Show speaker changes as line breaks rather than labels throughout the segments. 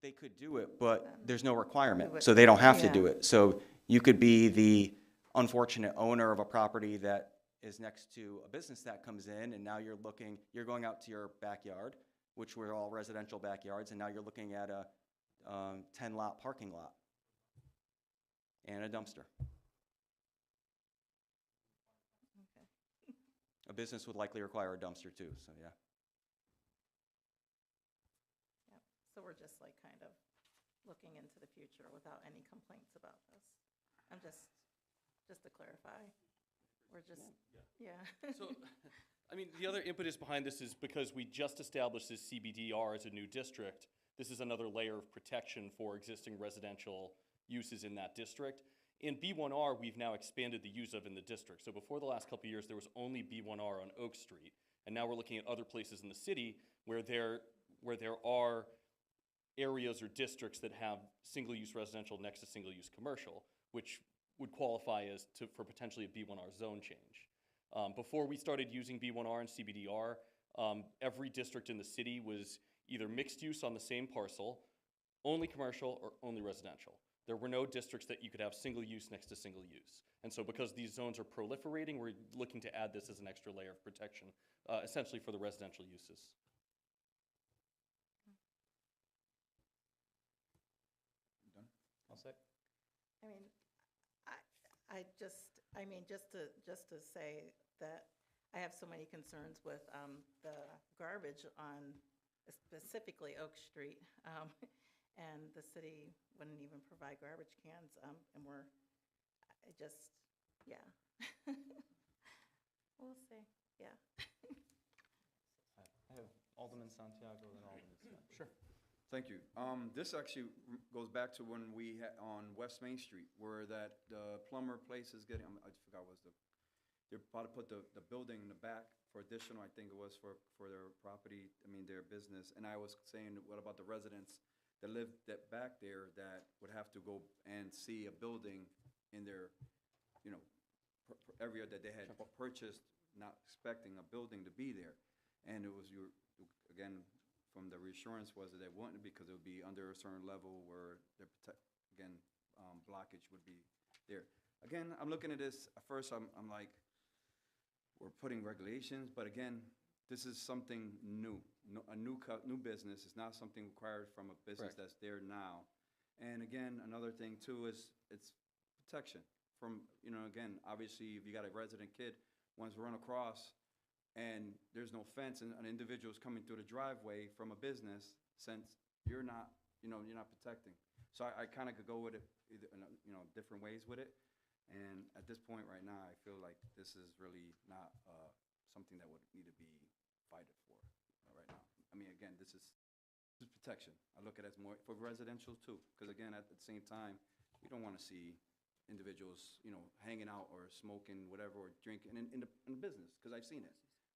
They could do it, but there's no
do
requirement,
it.
so they don't have to
Yeah.
do it. So you could be the unfortunate owner of a property that is next to a business that comes in, and now you're going out to your backyard, which were all residential backyards, and now you're looking at a 10-lot parking lot and a dumpster.
Okay.
A business would likely require a dumpster too, so yeah.
Yep. So we're just like kind of looking into the future without any complaints about this. I'm just to clarify, we're just, yeah.
So, I mean, the other impetus behind this is because we just established this CBDR as a new district. This is another layer of protection for existing residential uses in that district. In B1R, we've now expanded the use of in the district. So before the last couple of years, there was only B1R on Oak Street. And now we're looking at other places in the city where there are areas or districts that have single-use residential next to single-use commercial, which would qualify for potentially a B1R zone change. Before we started using B1R and CBDR, every district in the city was either mixed use on the same parcel, only commercial, or only residential. There were no districts that you could have single use next to single use. And so because these zones are proliferating, we're looking to add this as an extra layer of protection, essentially for the residential uses.
Done? All set?
I mean, just to say that I have so many concerns with the garbage on specifically Oak Street, and the city wouldn't even provide garbage cans, and yeah. We'll see, yeah.
I have Alderman Santiago and Alderman Scott. Sure. Thank you. This actually goes back to when we had on West Main Street, where that plumber place is getting, I forgot what was they're about to put the building in the back for additional, I think it was for their property, their business. And I was saying, what about the residents that live back there that would have to go and see a building in their, area that they had purchased, not expecting a building to be there. And it was, again, from the reassurance was that they wouldn't, because it would be under a certain level where the blockage would be there. Again, I'm looking at this, at first I'm like, we're putting regulations, but again, this is something new, a new business. It's not something required from a business that's there now. And again, another thing too is it's protection from, again, obviously if you got a resident kid, wants to run across and there's no fence and an individual is coming through the driveway from a business, since you're not, you're not protecting. So I kind of could go with it, either, different ways with it. And at this point right now, I feel like this is really not something that would need to be fighted for right now. Again, this is protection. I look at it as more for residential too, because again, at the same time, we don't want to see individuals, hanging out or smoking whatever or drinking in the business, because I've seen it.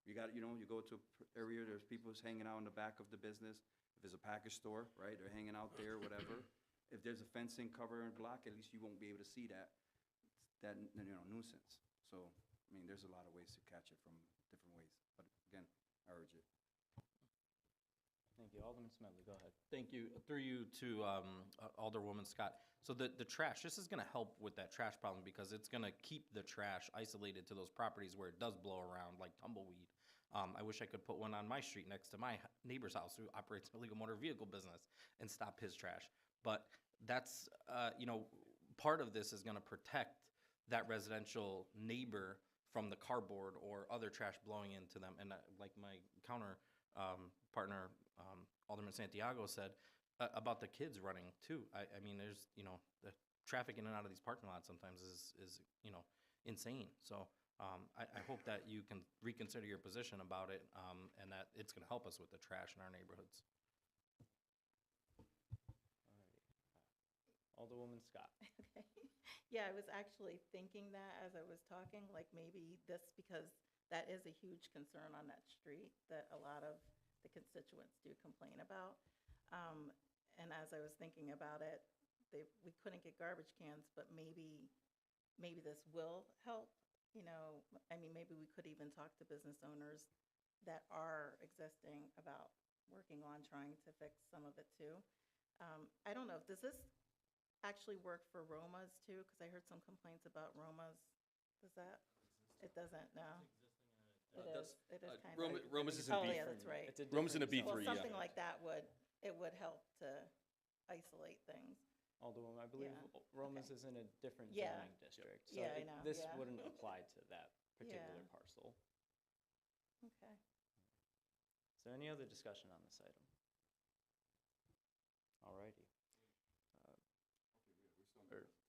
You got, you go to an area, there's people who's hanging out in the back of the business. If it's a package store, right, they're hanging out there, whatever. If there's a fencing cover and block, at least you won't be able to see that nuisance. So, there's a lot of ways to catch it from different ways. But again, I urge it.
Thank you. Alderman Smedley, go ahead. Thank you. Through you to Alderwoman Scott. So the trash, this is going to help with that trash problem, because it's going to keep the trash isolated to those properties where it does blow around, like tumbleweed. I wish I could put one on my street next to my neighbor's house who operates an illegal motor vehicle business and stop his trash. But that's, part of this is going to protect that residential neighbor from the cardboard or other trash blowing into them. And like my counter partner, Alderman Santiago said, about the kids running too. I mean, there's, the traffic in and out of these parking lots sometimes is insane. So I hope that you can reconsider your position about it, and that it's going to help us with the trash in our neighborhoods.
Alderwoman Scott.
Okay. Yeah, I was actually thinking that as I was talking, like maybe this, because that is a huge concern on that street that a lot of the constituents do complain about. And as I was thinking about it, we couldn't get garbage cans, but maybe this will help. Maybe we could even talk to business owners that are existing about working on trying to fix some of it too. I don't know, does this actually work for Romas too? Because I heard some complaints about Romas. Does that? It doesn't, no. It is kind of.
Roma's is in
Oh,
B.
yeah, that's right.
It's a
Roma's in a
different
B3,
zone.
Well, something
yeah.
like that would help to isolate things.
Although I believe
Yeah.
Roma's is in a different
Yeah.
zoning district. So
Yeah, I know,
this
yeah.
wouldn't apply to that particular
Yeah.
parcel.
Okay.
Is there any other discussion on this item? Alrighty.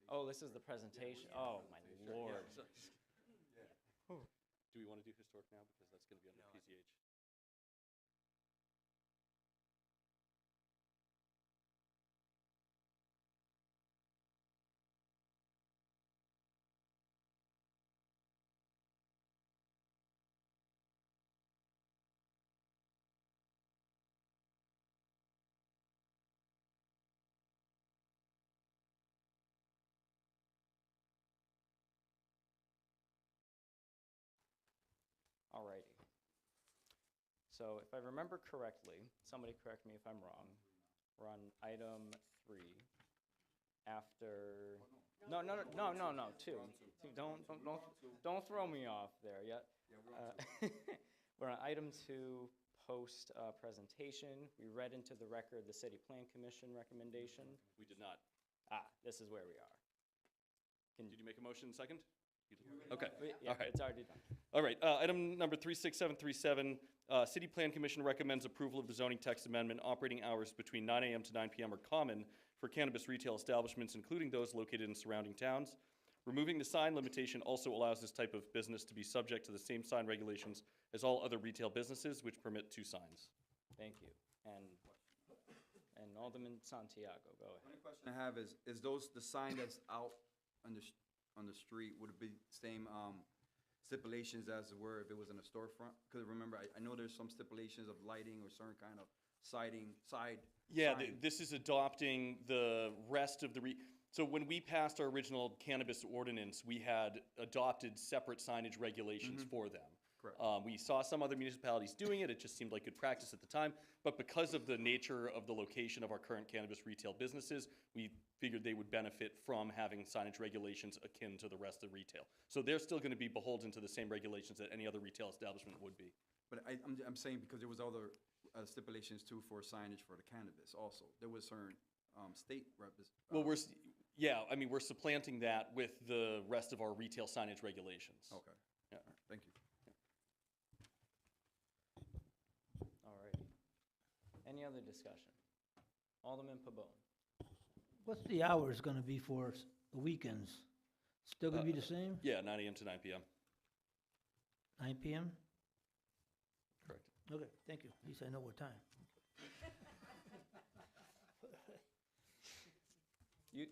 Oh, this is the presentation. Oh, my lord.
Do we want to do historic now, because that's going to be under PCH?
Alrighty. So if I remember correctly, somebody correct me if I'm wrong, we're on item 3 after, no, two. Don't throw me off there yet. We're on item 2, post presentation. We read into the record the City Plan Commission recommendation.
We did not.
This is where we are.
Did you make a motion second? Okay.
Yeah,
All right.
it's already done.
All right, item number 36737, City Plan Commission recommends approval of the zoning text amendment. Operating hours between 9 a.m. to 9 p.m. are common for cannabis retail establishments, including those located in surrounding towns. Removing the sign limitation also allows this type of business to be subject to the same sign regulations as all other retail businesses, which permit 2 signs.
Thank you. And Alderman Santiago, go ahead.
Only question I have is those, the sign that's out on the street, would it be same, stipulations as were if it was in a storefront? Because remember, I know there's some stipulations of lighting or certain kind of side.
Yeah,
sign.
this is adopting the rest of the, so when we passed our original cannabis ordinance, we had adopted separate signage regulations for them.
Correct.
We saw some other municipalities doing it, it just seemed like good practice at the time, but because of the nature of the location of our current cannabis retail businesses, we figured they would benefit from having signage regulations akin to the rest of retail. So they're still gonna be beholden to the same regulations that any other retail establishment would be.
But I'm saying because there was other stipulations too for signage for the cannabis also. There was certain state
Well, yeah, I mean, we're supplanting that with the rest of our retail signage regulations.
Okay.
Yeah.
All right, thank you.
Alrighty. Any other discussion? Alderman Pabon.
What's the hours gonna be for the weekends? Still gonna be the same?
Yeah, 9 a.m. to 9 p.m.
9 PM?
Correct.
Okay, thank you. At least I know what time.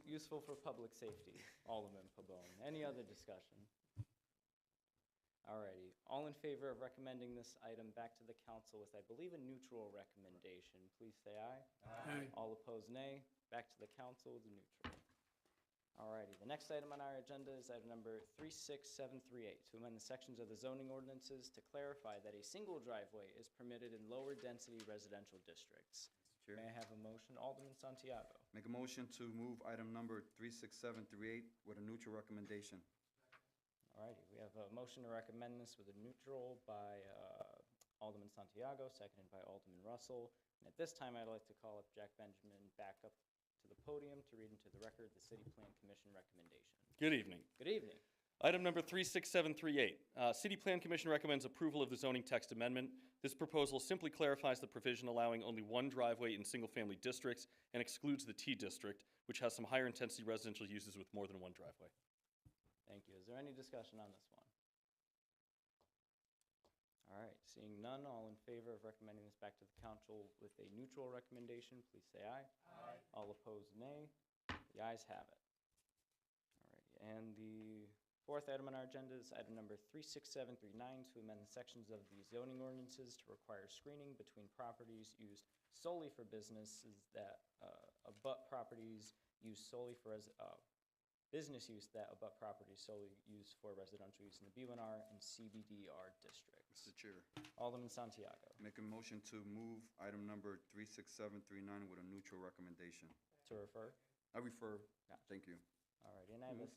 Useful for public safety, Alderman Pabon. Any other discussion? Alrighty. All in favor of recommending this item back to the council with, I believe, a neutral recommendation, please say aye.
Aye.
All opposed, nay. Back to the council with a neutral. Alrighty, the next item on our agenda is item number 36738, to amend the sections of the zoning ordinances to clarify that a single driveway is permitted in lower density residential districts.
Chair.
May I have a motion? Alderman Santiago.
Make a motion to move item number 36738 with a neutral recommendation.
Alrighty, we have a motion to recommend this with a neutral by Alderman Santiago, seconded by Alderman Russell. And at this time, I'd like to call up Jack Benjamin back up to the podium to read into the record the City Plan Commission recommendation.
Good evening.
Good evening.
Item number 36738. City Plan Commission recommends approval of the zoning text amendment. This proposal simply clarifies the provision allowing only one driveway in single-family districts and excludes the T district, which has some higher intensity residential uses with more than one driveway.
Thank you. Is there any discussion on this one? All right, seeing none, all in favor of recommending this back to the council with a neutral recommendation, please say aye. Aye. All opposed, nay. The ayes have it. All righty, and the fourth item on our agenda is item number 36739, to amend the sections of the zoning ordinances to require screening between properties used solely for businesses that abut properties used solely for business use that abut properties solely used for residential use in the B1R and CBDR districts.
Mr. Chair,
Alderman Santiago,
make a motion to move item number 36739 with a neutral recommendation.
to refer.
I refer.
Gotcha.
Thank you.
All right, and I have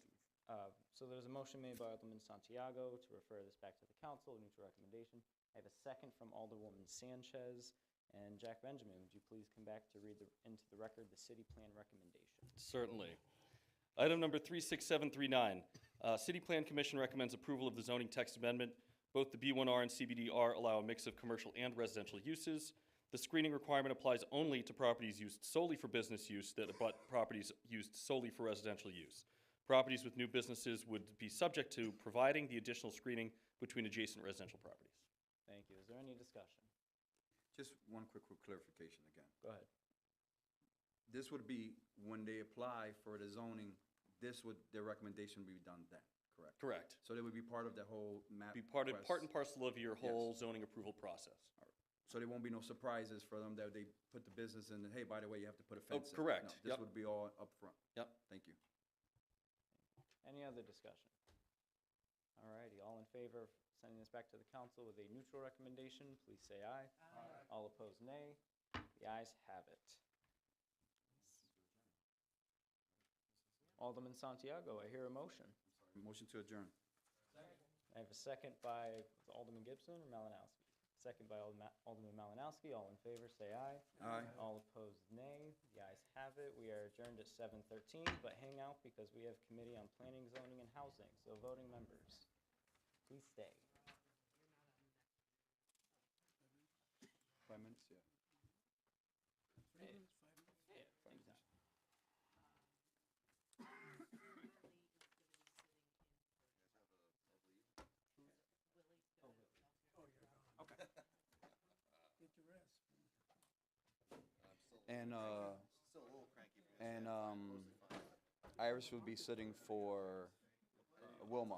so there's a motion made by Alderman Santiago to refer this back to the council, a neutral recommendation. I have a second from Alderwoman Sanchez. And Jack Benjamin, would you please come back to read into the record the city plan recommendation?
Certainly. Item number 36739, City Plan Commission recommends approval of the zoning text amendment. Both the B1R and CBDR allow a mix of commercial and residential uses. The screening requirement applies only to properties used solely for business use that abut properties used solely for residential use. Properties with new businesses would be subject to providing the additional screening between adjacent residential properties.
Thank you. Is there any discussion?
Just one quick clarification again.
Go ahead.
This would be, when they apply for the zoning, their recommendation would be done then, correct?
Correct.
So they would be part of the whole map.
Be part and
request?
parcel of your whole zoning approval process.
So there won't be no surprises for them that they put the business in, and hey, by the way, you have to put a
Oh,
fence in.
correct.
No, This
Yep.
would be all upfront.
Yep.
Thank you.
Any other discussion? All righty, all in favor of sending this back to the council with a neutral recommendation, please say aye. Aye. All opposed, nay. The ayes have it. Alderman Santiago, I hear a motion.
Motion to adjourn.
I have a second by Alderman Gibson or Malinowski. Second by Alderman Malinowski. All in favor, say aye.
Aye.
All opposed, nay. The ayes have it. We are adjourned at 7:13, but hang out because we have Committee on Planning, Zoning, and Housing. So voting members, please stay.
5 minutes, yeah.
Yeah, exactly.
And Iris will be sitting for Wilma.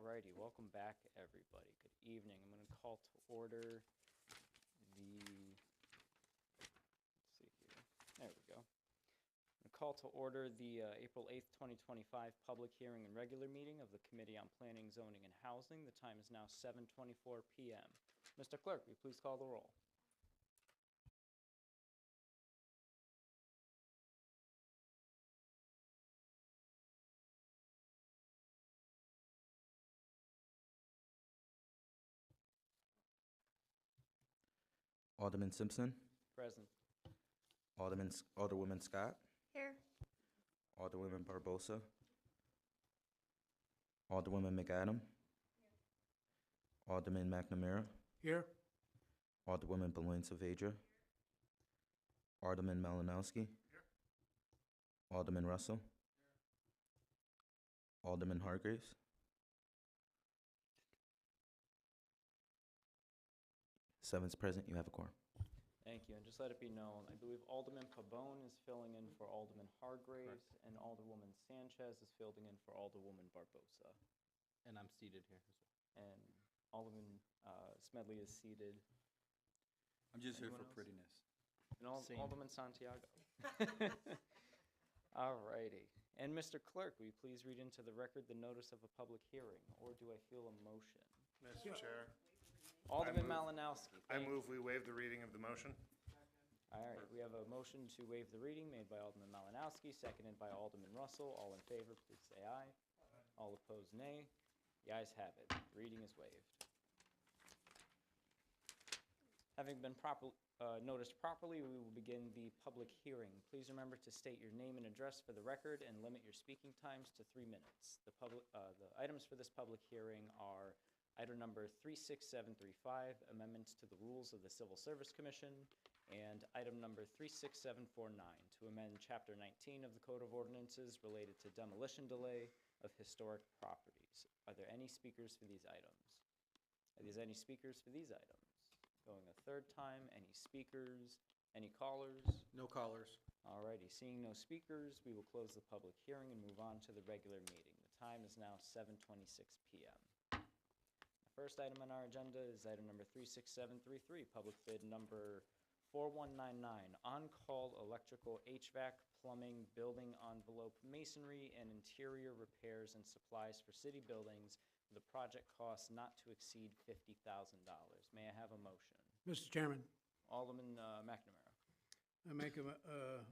Alrighty, welcome back, everybody. Good evening. I'm going to call to order let's see here. There we go. I'm going to call to order the April 8th, 2025 public hearing and regular meeting of the Committee on Planning, Zoning, and Housing. The time is now 7:24 p.m. Mr. Clerk, will you please call the roll?
Alderman Simpson,
Present.
Alderwoman Scott,
Here.
Alderwoman Barbosa, Alderwoman McAdam, Alderman McNamara,
Here?
Alderwoman Beloin Saavedra, Alderman Malinowski, Alderman Russell, Alderman Hargreaves. Seven's present, you have a quorum.
Thank you, and just let it be known, I believe Alderman Pabon is filling in for Alderman Hargraves, and Alderwoman Sanchez is filling in for Alderwoman Barbosa.
And I'm seated here as well.
And Alderman Smedley is seated.
I'm just here
Anyone
for
else?
prettiness.
And
Same.
Alderman Santiago. Alrighty. And Mr. Clerk, will you please read into the record the notice of a public hearing, or do I feel a motion?
Mr. Chair,
Alderman
move-
Malinowski.
I
thank
move we waive the reading of the motion.
All right, we have a motion to waive the reading made by Alderman Malinowski, seconded by Alderman Russell. All in favor, please say aye. All opposed, nay. The ayes have it. The reading is waived. Having been noticed properly, we will begin the public hearing. Please remember to state your name and address for the record and limit your speaking times to 3 minutes. The items for this public hearing are item number 36735, amendments to the rules of the Civil Service Commission, and item number 36749, to amend Chapter 19 of the Code of Ordinances related to demolition delay of historic properties. Are there any speakers for these items? Are there any speakers for these items? Going a third time, any speakers, any callers?
No callers.
Alrighty, seeing no speakers, we will close the public hearing and move on to the regular meeting. The time is now 7:26 p.m. The first item on our agenda is item number 36733, public bid number 4199, on-call electrical HVAC, plumbing, building envelope masonry, and interior repairs and supplies for city buildings with a project cost not to exceed $50,000. May I have a motion?
Mr. Chairman,
Alderman McNamara.
I make a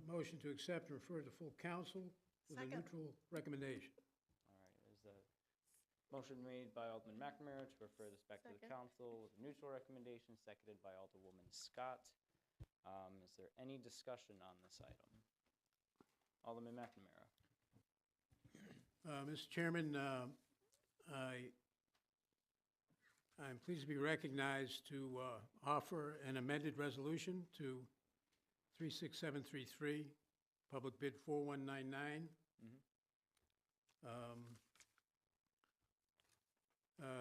motion to accept and refer to full council with a
Second.
neutral recommendation.
All right, there's a motion made by Alderman McNamara to refer this back to the
Second.
council with a neutral recommendation, seconded by Alderwoman Scott. Is there any discussion on this item? Alderman McNamara.
Mr. Chairman, I'm pleased to be recognized to offer an amended resolution to 36733, public bid 4199.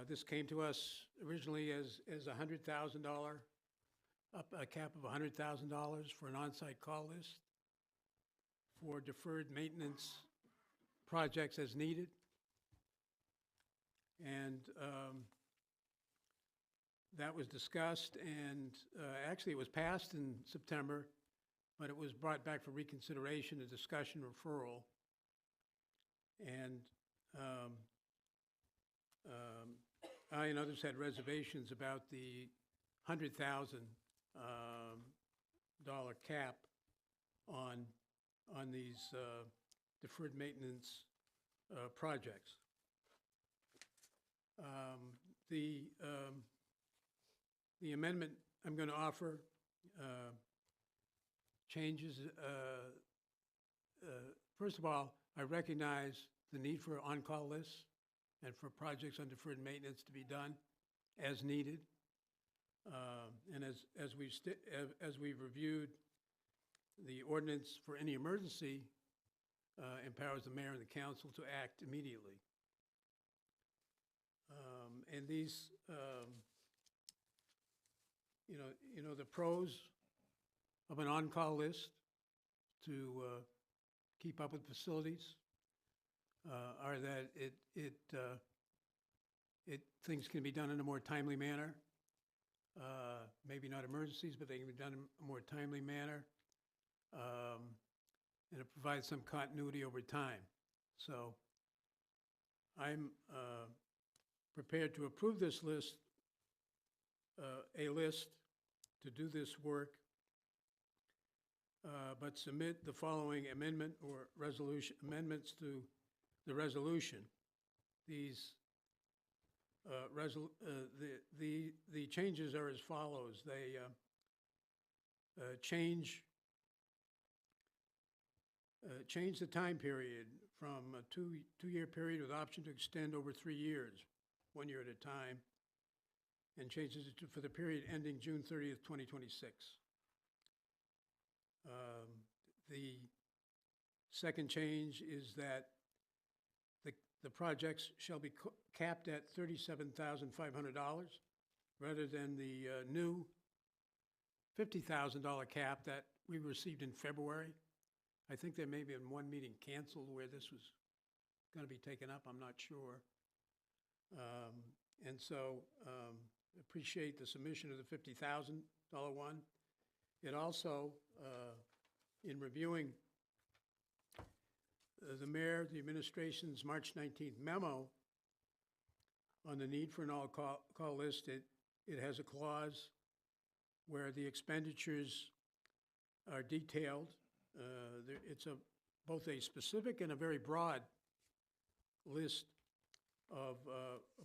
This came to us originally as a $100,000, a cap of $100,000 for an on-site call list for deferred maintenance projects as needed. And that was discussed, and actually it was passed in September, but it was brought back for reconsideration, a discussion, referral. And I and others had reservations about the $100,000 cap on these deferred maintenance projects. The amendment I'm going to offer changes. First of all, I recognize the need for on-call lists and for projects on deferred maintenance to be done as needed. And as we've reviewed, the ordinance for any emergency empowers the mayor and the council to act immediately. And these, the pros of an on-call list to keep up with facilities are that it things can be done in a more timely manner. Maybe not emergencies, but they can be done in a more timely manner. And it provides some continuity over time. So I'm prepared to approve this list, a list to do this work, but submit the following amendment or resolution, amendments to the resolution. These the changes are as follows. They change the time period from a two-year period with option to extend over 3 years, 1 year at a time, and changes it to, for the period ending June 30th, 2026. The second change is that the projects shall be capped at $37,500 rather than the new $50,000 cap that we received in February. I think there may be in one meeting canceled where this was going to be taken up, I'm not sure. And so appreciate the submission of the $50,000 one. It also, in reviewing the mayor, the administration's March 19th memo on the need for an all-call list, it has a clause where the expenditures are detailed. It's both a specific and a very broad list of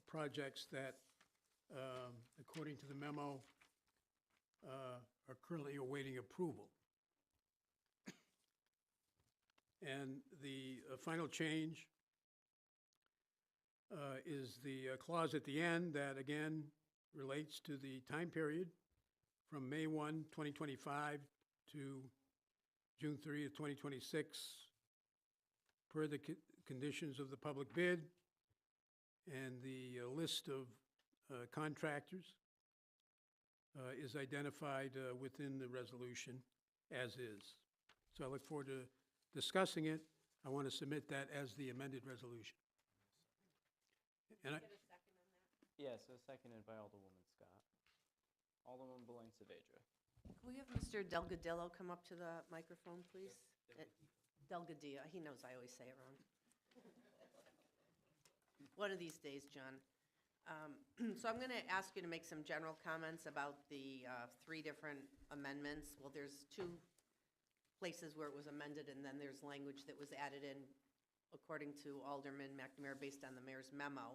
projects that, according to the memo, are currently awaiting approval. And the final change is the clause at the end that, again, relates to the time period from May 1, 2025 to June 30th, 2026, per the conditions of the public bid, and the list of contractors is identified within the resolution as is. So I look forward to discussing it. I want to submit that as the amended resolution. And
Yeah, so seconded by Alderwoman Scott. Alderwoman Belen Saavedra.
Can we have Mr. Delgadillo come up to the microphone, please? Delgadillo, he knows I always say it wrong. One of these days, John. So I'm going to ask you to make some general comments about the 3 different amendments. Well, there's 2 places where it was amended, and then there's language that was added in according to Alderman McNamara based on the mayor's memo.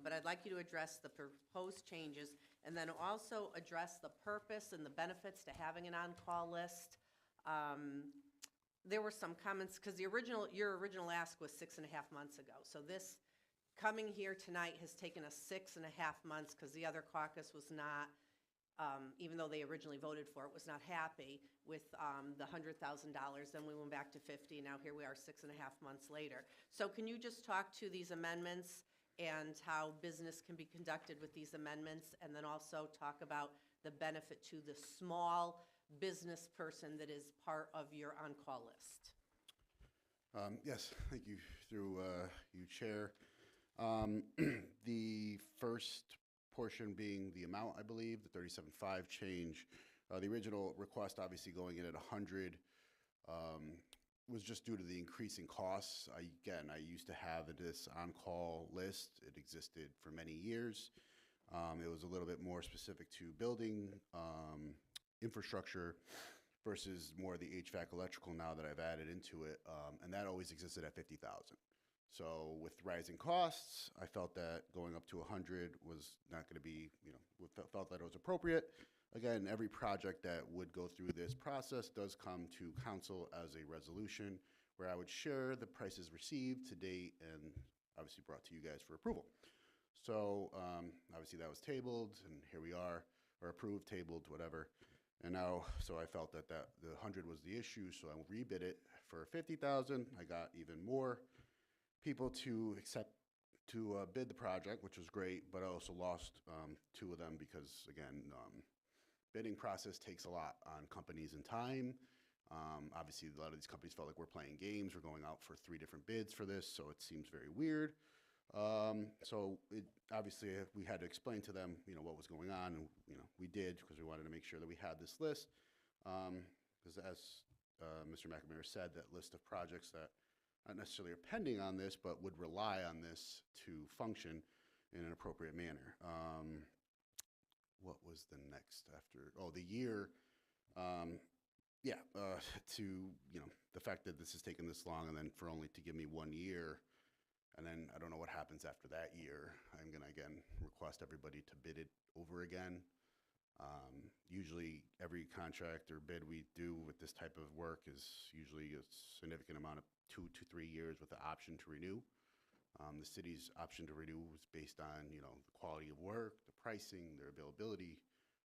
But I'd like you to address the proposed changes and then also address the purpose and the benefits to having an on-call list. There were some comments, because your original ask was 6.5 months ago. So this coming here tonight has taken us 6.5 months because the other caucus was not, even though they originally voted for it, was not happy with the $100,000. Then we went back to 50. Now here we are 6.5 months later. So can you just talk to these amendments and how business can be conducted with these amendments, and then also talk about the benefit to the small business person that is part of your on-call list?
Yes, thank you, through you, Chair. The first portion being the amount, I believe, the 37.5 change. The original request, obviously going in at 100, was just due to the increasing costs. Again, I used to have this on-call list. It existed for many years. It was a little bit more specific to building infrastructure versus more of the HVAC electrical now that I've added into it, and that always existed at 50,000. So with rising costs, I felt that going up to 100 was not going to be, felt that it was appropriate. Again, every project that would go through this process does come to council as a resolution where I would share the prices received to date and obviously brought to you guys for approval. So obviously that was tabled, and here we are, or approved, tabled, whatever. And now, so I felt that the 100 was the issue, so I rebid it for 50,000. I got even more people to accept to bid the project, which was great, but I also lost 2 of them because, again, bidding process takes a lot on companies and time. Obviously, a lot of these companies felt like we're playing games. We're going out for 3 different bids for this, so it seems very weird. So it, obviously, we had to explain to them, what was going on, and, we did, because we wanted to make sure that we had this list. Because as Mr. McNamara said, that list of projects that not necessarily are pending on this, but would rely on this to function in an appropriate manner. What was the next after? Oh, the year. Yeah, to, the fact that this has taken this long, and then for only to give me 1 year, and then I don't know what happens after that year. I'm going to, again, request everybody to bid it over again. Usually, every contract or bid we do with this type of work is usually a significant amount of 2 to 3 years with the option to renew. The city's option to renew is based on, the quality of work, the pricing, their availability.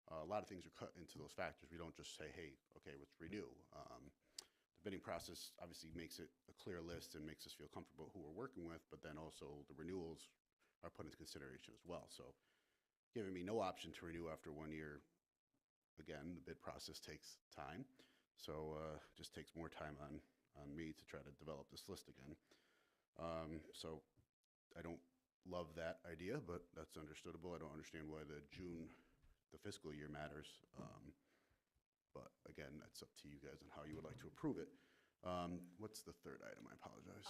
A lot of things are cut into those factors. We don't just say, hey, okay, let's renew. The bidding process obviously makes it a clear list and makes us feel comfortable who we're working with, but then also the renewals are put into consideration as well. So giving me no option to renew after 1 year, again, the bid process takes time. So just takes more time on me to try to develop this list again. So I don't love that idea, but that's understandable. I don't understand why the fiscal year matters. But again, that's up to you guys on how you would like to approve it. What's the third item? I apologize.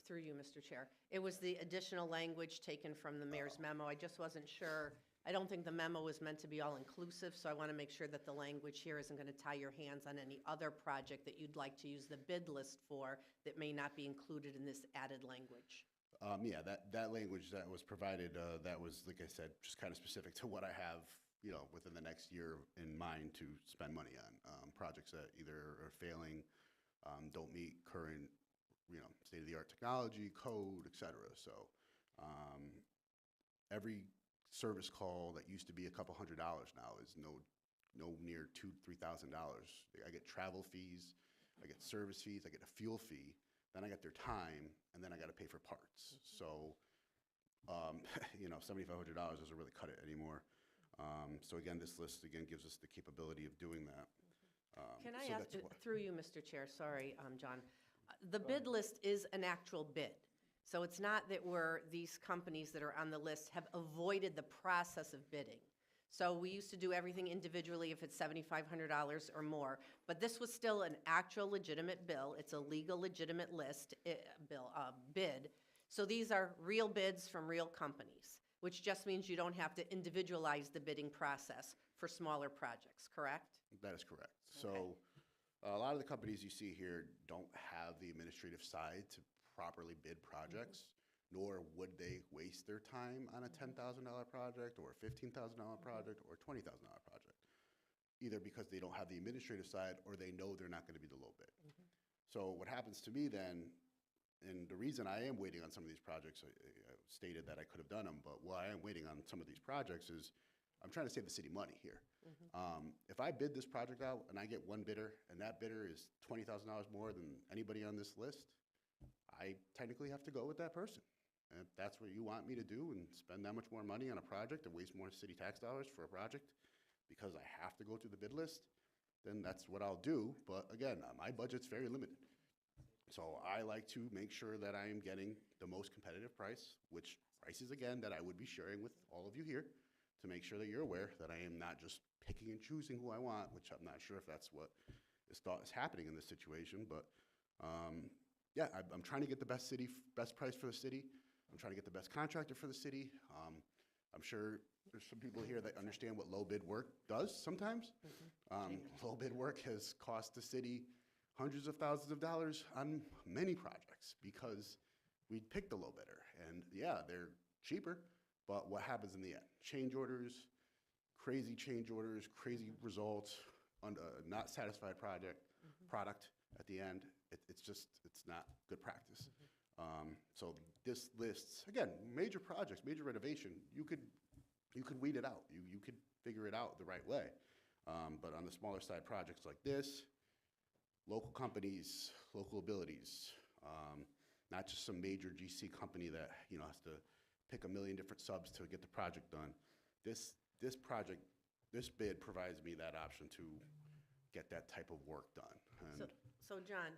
Through you, Mr. Chair. It was the additional language taken from the mayor's memo. I just wasn't sure. I don't think the memo was meant to be all-inclusive, so I want to make sure that the language here isn't going to tie your hands on any other project that you'd like to use the bid list for that may not be included in this added language.
Yeah, that language that was provided, that was, like I said, just kind of specific to what I have, within the next year in mind to spend money on. Projects that either are failing, don't meet current, state-of-the-art technology, code, et cetera. So every service call that used to be a couple $100 now is no near $2,000-3,000. I get travel fees, I get service fees, I get a fuel fee, then I get their time, and then I got to pay for parts. So, $7,500 doesn't really cut it anymore. So again, this list again gives us the capability of doing that.
Can I
so
ask,
that's why-
through you, Mr. Chair, sorry, John, the bid list is an actual bid. So it's not that these companies that are on the list have avoided the process of bidding. So we used to do everything individually if it's $7,500 or more, but this was still an actual legitimate bill. It's a legal legitimate list, bid. So these are real bids from real companies, which just means you don't have to individualize the bidding process for smaller projects, correct?
That is correct. So a lot of the companies you see here don't have the administrative side to properly bid projects, nor would they waste their time on a $10,000 project or a $15,000 project or a $20,000 project, either because they don't have the administrative side or they know they're not going to be the low bid. So what happens to me then, and the reason I am waiting on some of these projects, I stated that I could have done them, but why I am waiting on some of these projects is I'm trying to save the city money here. If I bid this project out and I get one bidder, and that bidder is $20,000 more than anybody on this list, I technically have to go with that person. And if that's what you want me to do and spend that much more money on a project and waste more city tax dollars for a project because I have to go through the bid list, then that's what I'll do. But again, my budget's very limited. So I like to make sure that I am getting the most competitive price, which prices, again, that I would be sharing with all of you here to make sure that you're aware that I am not just picking and choosing who I want, which I'm not sure if that's what is thought is happening in this situation. But yeah, I'm trying to get the best price for the city. I'm trying to get the best contractor for the city. I'm sure there's some people here that understand what low bid work does sometimes. Low bid work has cost the city hundreds of thousands of dollars on many projects because we picked the low bidder. And yeah, they're cheaper, but what happens in the end? Change orders, crazy results, on a not satisfied product at the end. It's not good practice. So this lists, again, major projects, major renovation, you could weed it out. You could figure it out the right way. But on the smaller side projects like this, local companies, local abilities, not just some major GC company that has to pick a million different subs to get the project done. This bid provides me that option to get that type of work done. And
So John,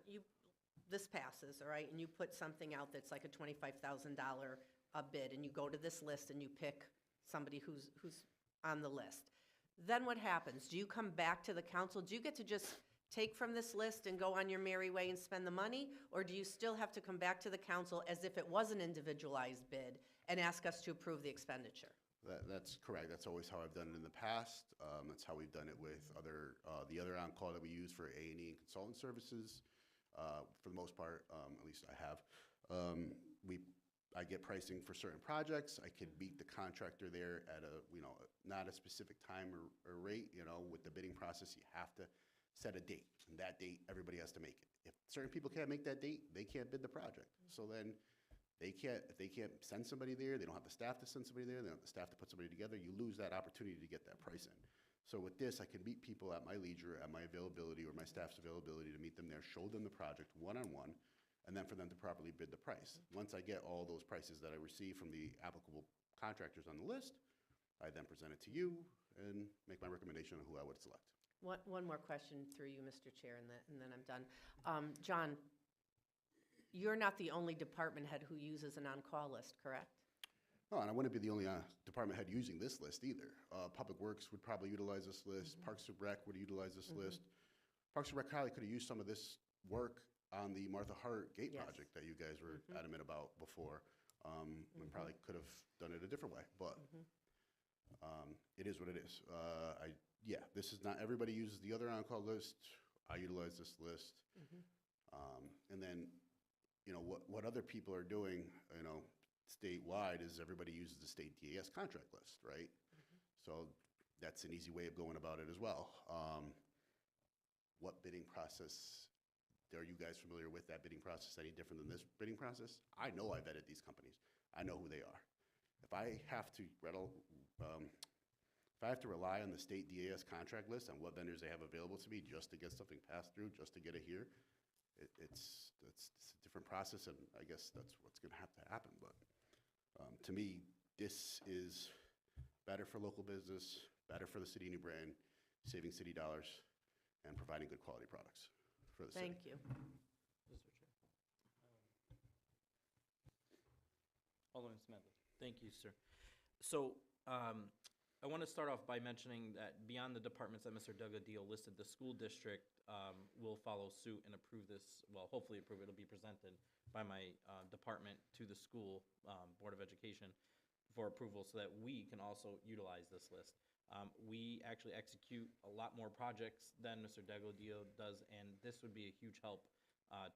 this passes, all right, and you put something out that's like a $25,000 a bid, and you go to this list and you pick somebody who's on the list. Then what happens? Do you come back to the council? Do you get to just take from this list and go on your merry way and spend the money? Or do you still have to come back to the council as if it was an individualized bid and ask us to approve the expenditure?
That's correct. That's always how I've done it in the past. That's how we've done it with the other on-call that we use for A&E and consultant services. For the most part, at least I have. I get pricing for certain projects. I could meet the contractor there at not a specific time or rate. With the bidding process, you have to set a date, and that date, everybody has to make it. If certain people can't make that date, they can't bid the project. So then if they can't send somebody there, they don't have the staff to send somebody there, they don't have the staff to put somebody together, you lose that opportunity to get that price in. So with this, I can meet people at my leisure, at my availability, or my staff's availability to meet them there, show them the project one-on-one, and then for them to properly bid the price. Once I get all those prices that I receive from the applicable contractors on the list, I then present it to you and make my recommendation on who I would select.
One more question through you, Mr. Chair, and then I'm done. John, you're not the only department head who uses an on-call list, correct?
No, and I wouldn't be the only department head using this list either. Public Works would probably utilize this list. Parks and Rec would utilize this list. Parks and Rec probably could have used some of this work on the Martha Hart Gate
Yes.
project that you guys were adamant about before. We probably could have done it a different way, but it is what it is. This is not, everybody uses the other on-call list. I utilize this list. And then, what other people are doing, statewide is everybody uses the state DAS contract list, right? So that's an easy way of going about it as well. What bidding process, are you guys familiar with that bidding process any different than this bidding process? I know I vetted these companies. I know who they are. If I have to rely on the state DAS contract list and what vendors they have available to me just to get something passed through, just to get it here, it's a different process, and I guess that's what's going to have to happen. But to me, this is better for local business, better for the city of New Britain, saving city dollars, and providing good quality products for the city.
Thank you.
Mr. Chair. Alderman Smedley.
Thank you, sir. So, I want to start off by mentioning that beyond the departments that Mr. Deal listed, the school district will follow suit and approve this, well, hopefully approve it. It'll be presented by my department to the school Board of Education for approval so that we can also utilize this list. We actually execute a lot more projects than Mr. Deal does, and this would be a huge help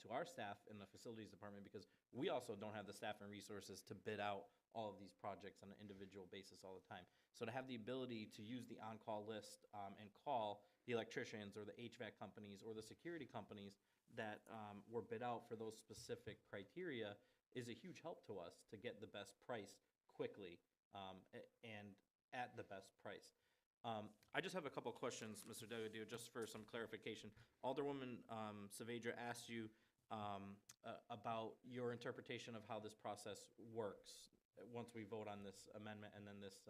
to our staff in the facilities department because we also don't have the staff and resources to bid out all of these projects on an individual basis all the time. So to have the ability to use the on-call list and call the electricians or the HVAC companies or the security companies that were bid out for those specific criteria is a huge help to us to get the best price quickly and at the best price. I just have a couple questions, Mr. Degadio, just for some clarification. Alderwoman Saavedra asked you about your interpretation of how this process works once we vote on this amendment and then this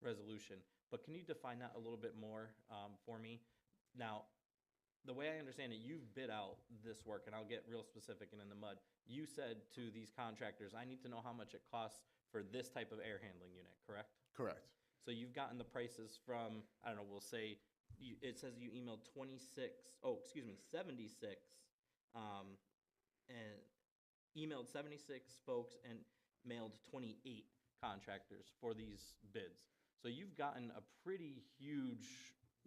resolution. But can you define that a little bit more for me? Now, the way I understand it, you've bid out this work, and I'll get real specific and in the mud. You said to these contractors, I need to know how much it costs for this type of air handling unit, correct?
Correct.
So you've gotten the prices from, I don't know, we'll say, it says you emailed 76, and emailed 76 folks and mailed 28 contractors for these bids. So you've gotten a pretty huge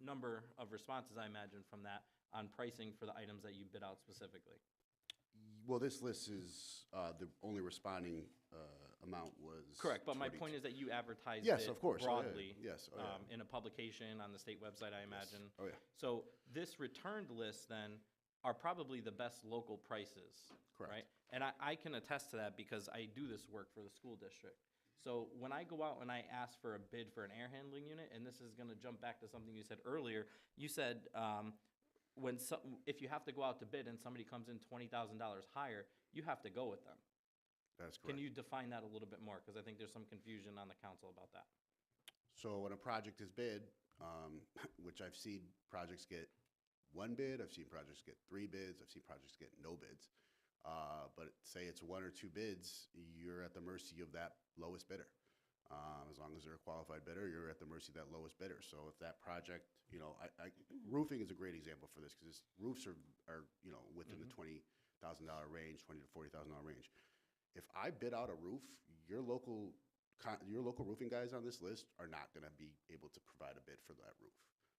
number of responses, I imagine, from that on pricing for the items that you bid out specifically.
Well, this list is, the only responding amount was.
Correct, but my
22.
point is that you advertised
Yes,
it
of course. Oh, yeah,
broadly.
yeah. Yes, oh, yeah.
In a publication on the state website, I imagine.
Oh, yeah.
So this returned list then are probably the best local prices,
Correct.
right? And I can attest to that because I do this work for the school district. So when I go out and I ask for a bid for an air handling unit, and this is going to jump back to something you said earlier, you said if you have to go out to bid and somebody comes in $20,000 higher, you have to go with them.
That's correct.
Can you define that a little bit more? Because I think there's some confusion on the council about that.
So when a project is bid, which I've seen projects get one bid, I've seen projects get 3 bids, I've seen projects get no bids. But say it's one or two bids, you're at the mercy of that lowest bidder. As long as they're a qualified bidder, you're at the mercy of that lowest bidder. So if that project, roofing is a great example for this, because roofs are, within the $20,000 range, $20,000 to $40,000 range. If I bid out a roof, your local roofing guys on this list are not going to be able to provide a bid for that roof.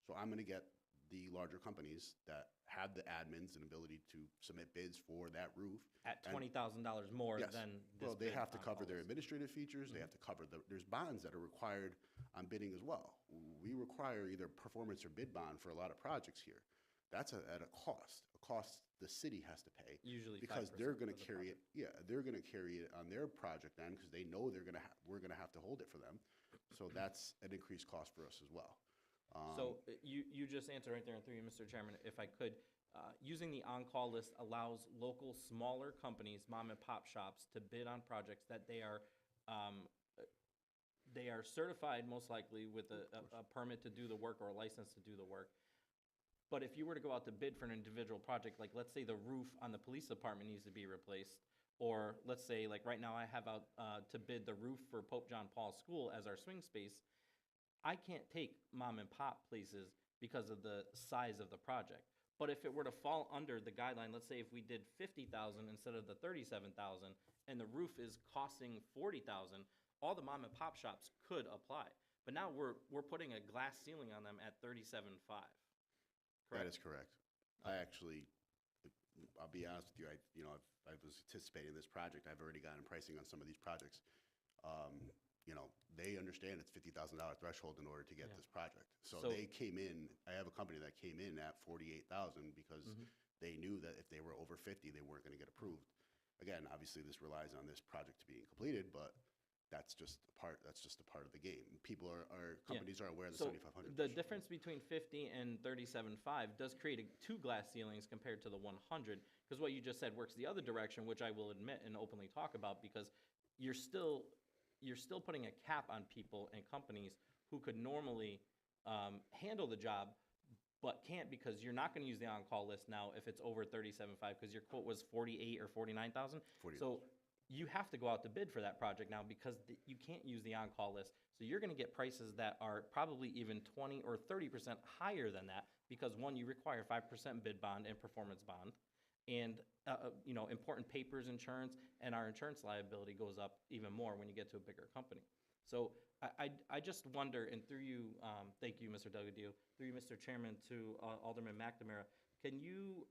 So I'm going to get the larger companies that have the admins and ability to submit bids for that roof.
At
And-
$20,000 more
Yes.
than this
Well, they
bid
have to
on
cover
all
their
this.
administrative features, they have to cover there's bonds that are required on bidding as well. We require either performance or bid bond for a lot of projects here. That's at a cost the city has to pay.
Usually
Because
5%
they're gonna
of the
carry it, they're gonna carry it on their project end, because they know we're gonna have to hold it for them. So that's an increased cost for us as well.
So you just answered right there, and through you, Mr. Chairman, if I could, using the on-call list allows local smaller companies, mom and pop shops, to bid on projects that they are certified most likely with a permit to do the work or a license to do the work. But if you were to go out to bid for an individual project, like let's say the roof on the police department needs to be replaced, or let's say like right now I have out to bid the roof for Pope John Paul School as our swing space, I can't take mom and pop places because of the size of the project. But if it were to fall under the guideline, let's say if we did 50,000 instead of the 37,000, and the roof is costing 40,000, all the mom and pop shops could apply. But now we're putting a glass ceiling on them at 37.5.
That is correct. I actually, I'll be honest with you, I was anticipating this project. I've already gotten pricing on some of these projects. They understand it's $50,000 threshold in order to get this project. So they came in, I have a company that came in at 48,000 because they knew that if they were over 50, they weren't gonna get approved. Again, obviously this relies on this project to being completed, but that's just a part of the game. Companies are aware of the
So
7,500.
the difference between 50 and 37.5 does create two glass ceilings compared to the 100, because what you just said works the other direction, which I will admit and openly talk about, because you're still putting a cap on people and companies who could normally handle the job, but can't because you're not going to use the on-call list now if it's over 37.5, because your quote was 48 or 49,000. So you have to go out to bid for that project now because you can't use the on-call list. So you're going to get prices that are probably even 20 or 30% higher than that because, one, you require 5% bid bond and performance bond, and important papers insurance, and our insurance liability goes up even more when you get to a bigger company. So I just wonder, and through you, thank you, Mr. Delgadillo, through you, Mr. Chairman, to Alderman McNamara, can you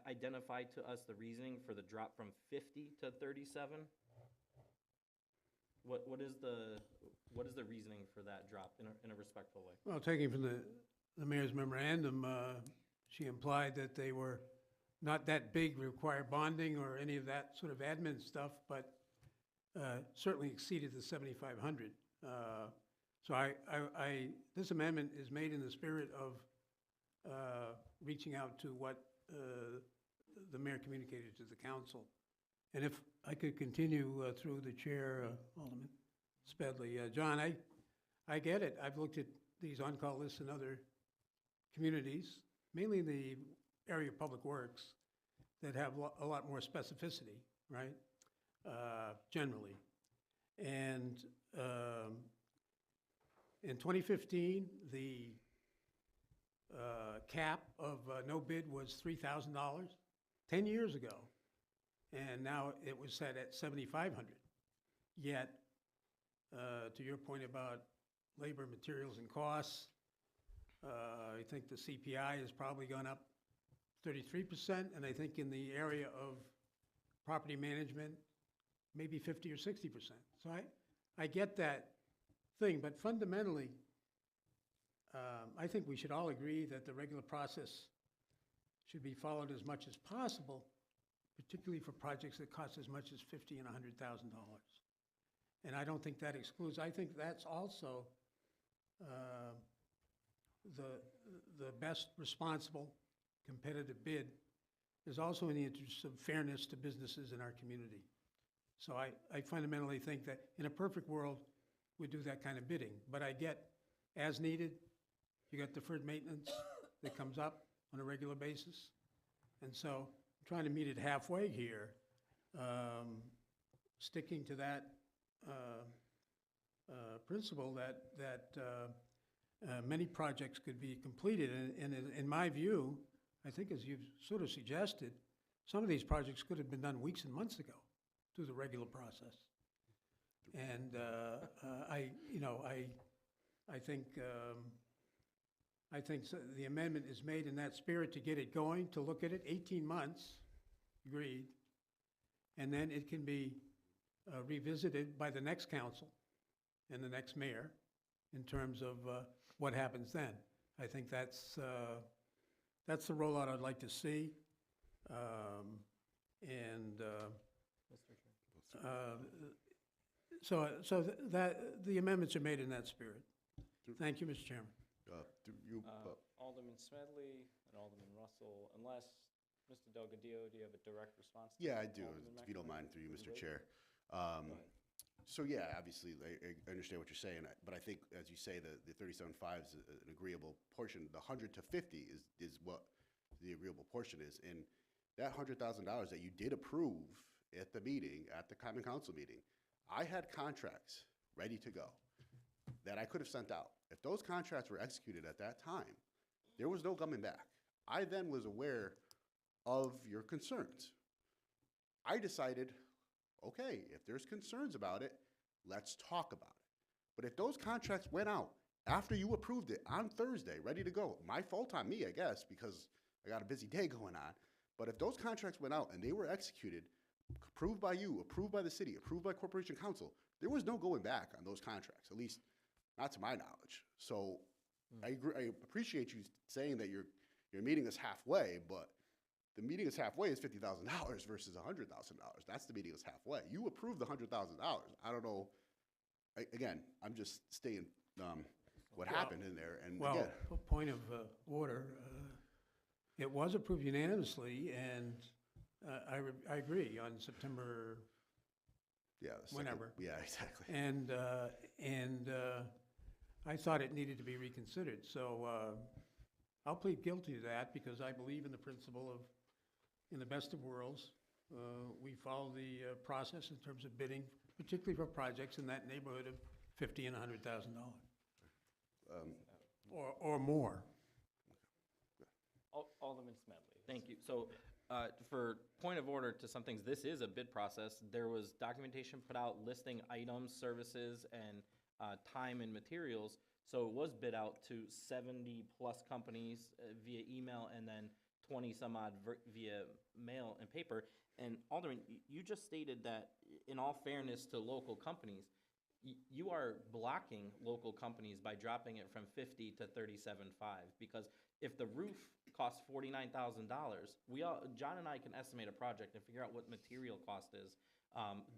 identify to us the reasoning for the drop from 50 to 37? What is the reasoning for that drop in a respectful way?
Well, taking from the mayor's memorandum, she implied that they were not that big, require bonding or any of that sort of admin stuff, but certainly exceeded the 7,500. So this amendment is made in the spirit of reaching out to what the mayor communicated to the council. And if I could continue through the chair, Alderman Smedley. John, I get it. I've looked at these on-call lists in other communities, mainly in the area of public works, that have a lot more specificity, right, generally. And in 2015, the cap of no bid was $3,000 10 years ago, and now it was set at $7,500. Yet, to your point about labor, materials, and costs, I think the CPI has probably gone up 33%, and I think in the area of property management, maybe 50 or 60%. So I get that thing, but fundamentally, I think we should all agree that the regular process should be followed as much as possible, particularly for projects that cost as much as $50,000 and $100,000. And I don't think that excludes, I think that's also the best responsible competitive bid is also in the interest of fairness to businesses in our community. So I fundamentally think that in a perfect world, we'd do that kind of bidding. But I get, as needed, you got deferred maintenance that comes up on a regular basis. And so trying to meet it halfway here, sticking to that principle that many projects could be completed. And in my view, I think as you've sort of suggested, some of these projects could have been done weeks and months ago through the regular process. And I think the amendment is made in that spirit to get it going, to look at it, 18 months, agreed, and then it can be revisited by the next council and the next mayor in terms of what happens then. I think that's the rollout I'd like to see. So the amendments are made in that spirit. Thank you, Mr. Chairman.
Alderman Smedley and Alderman Russell, unless, Mr. Delgadillo, do you have a direct response to
Yeah,
that?
I do,
Alderman
if you don't mind,
McNamara?
through you, Mr.
Wait.
Chair.
Go ahead.
So yeah, obviously, I understand what you're saying, but I think, as you say, the 37.5 is an agreeable portion. The 100 to 50 is what the agreeable portion is. And that $100,000 that you did approve at the meeting, at the common council meeting, I had contracts ready to go that I could have sent out. If those contracts were executed at that time, there was no coming back. I then was aware of your concerns. I decided, okay, if there's concerns about it, let's talk about it. But if those contracts went out after you approved it on Thursday, ready to go, my fault on me, I guess, because I got a busy day going on. But if those contracts went out and they were executed, approved by you, approved by the city, approved by Corporation Council, there was no going back on those contracts, at least not to my knowledge. So I agree, I appreciate you saying that you're meeting us halfway, but the meeting us halfway is $50,000 versus $100,000. That's the meeting us halfway. You approved the $100,000. I don't know. Again, I'm just stating what happened in there. And
Well,
again,
point of order, it was approved unanimously, and I agree, on September,
yeah, the second-
whenever.
Yeah, exactly.
And I thought it needed to be reconsidered. So I'll plead guilty to that because I believe in the principle of, in the best of worlds, we follow the process in terms of bidding, particularly for projects in that neighborhood of $50,000 and $100,000. Or more.
Alderman Smedley.
Thank you. So, for point of order to some things, this is a bid process. There was documentation put out listing items, services, and time and materials. So it was bid out to 70-plus companies via email, and then 20-some-odd via mail and paper. And Alderman, you just stated that, in all fairness to local companies, you are blocking local companies by dropping it from 50 to 37.5, because if the roof costs $49,000, John and I can estimate a project and figure out what material cost is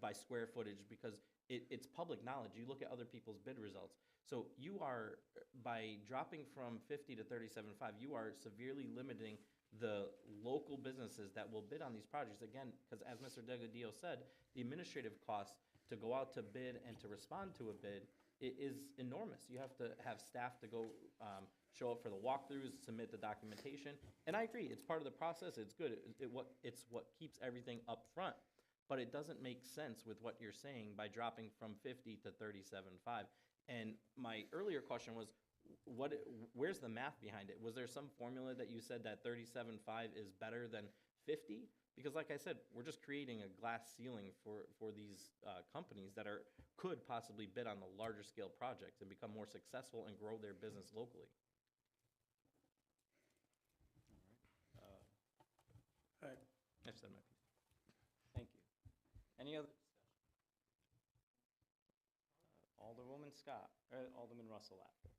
by square footage, because it's public knowledge. You look at other people's bid results. So you are, by dropping from 50 to 37.5, you are severely limiting the local businesses that will bid on these projects. Again, because as Mr. Delgadillo said, the administrative costs to go out to bid and to respond to a bid is enormous. You have to have staff to go show up for the walkthroughs, submit the documentation. And I agree, it's part of the process, it's good. It's what keeps everything up front. But it doesn't make sense with what you're saying by dropping from 50 to 37.5. And my earlier question was, where's the math behind it? Was there some formula that you said that 37.5 is better than 50? Because like I said, we're just creating a glass ceiling for these companies that could possibly bid on the larger scale projects and become more successful and grow their business locally. I've said my piece.
Thank you. Any other discussion? Alderwoman Scott, or Alderman Russell after.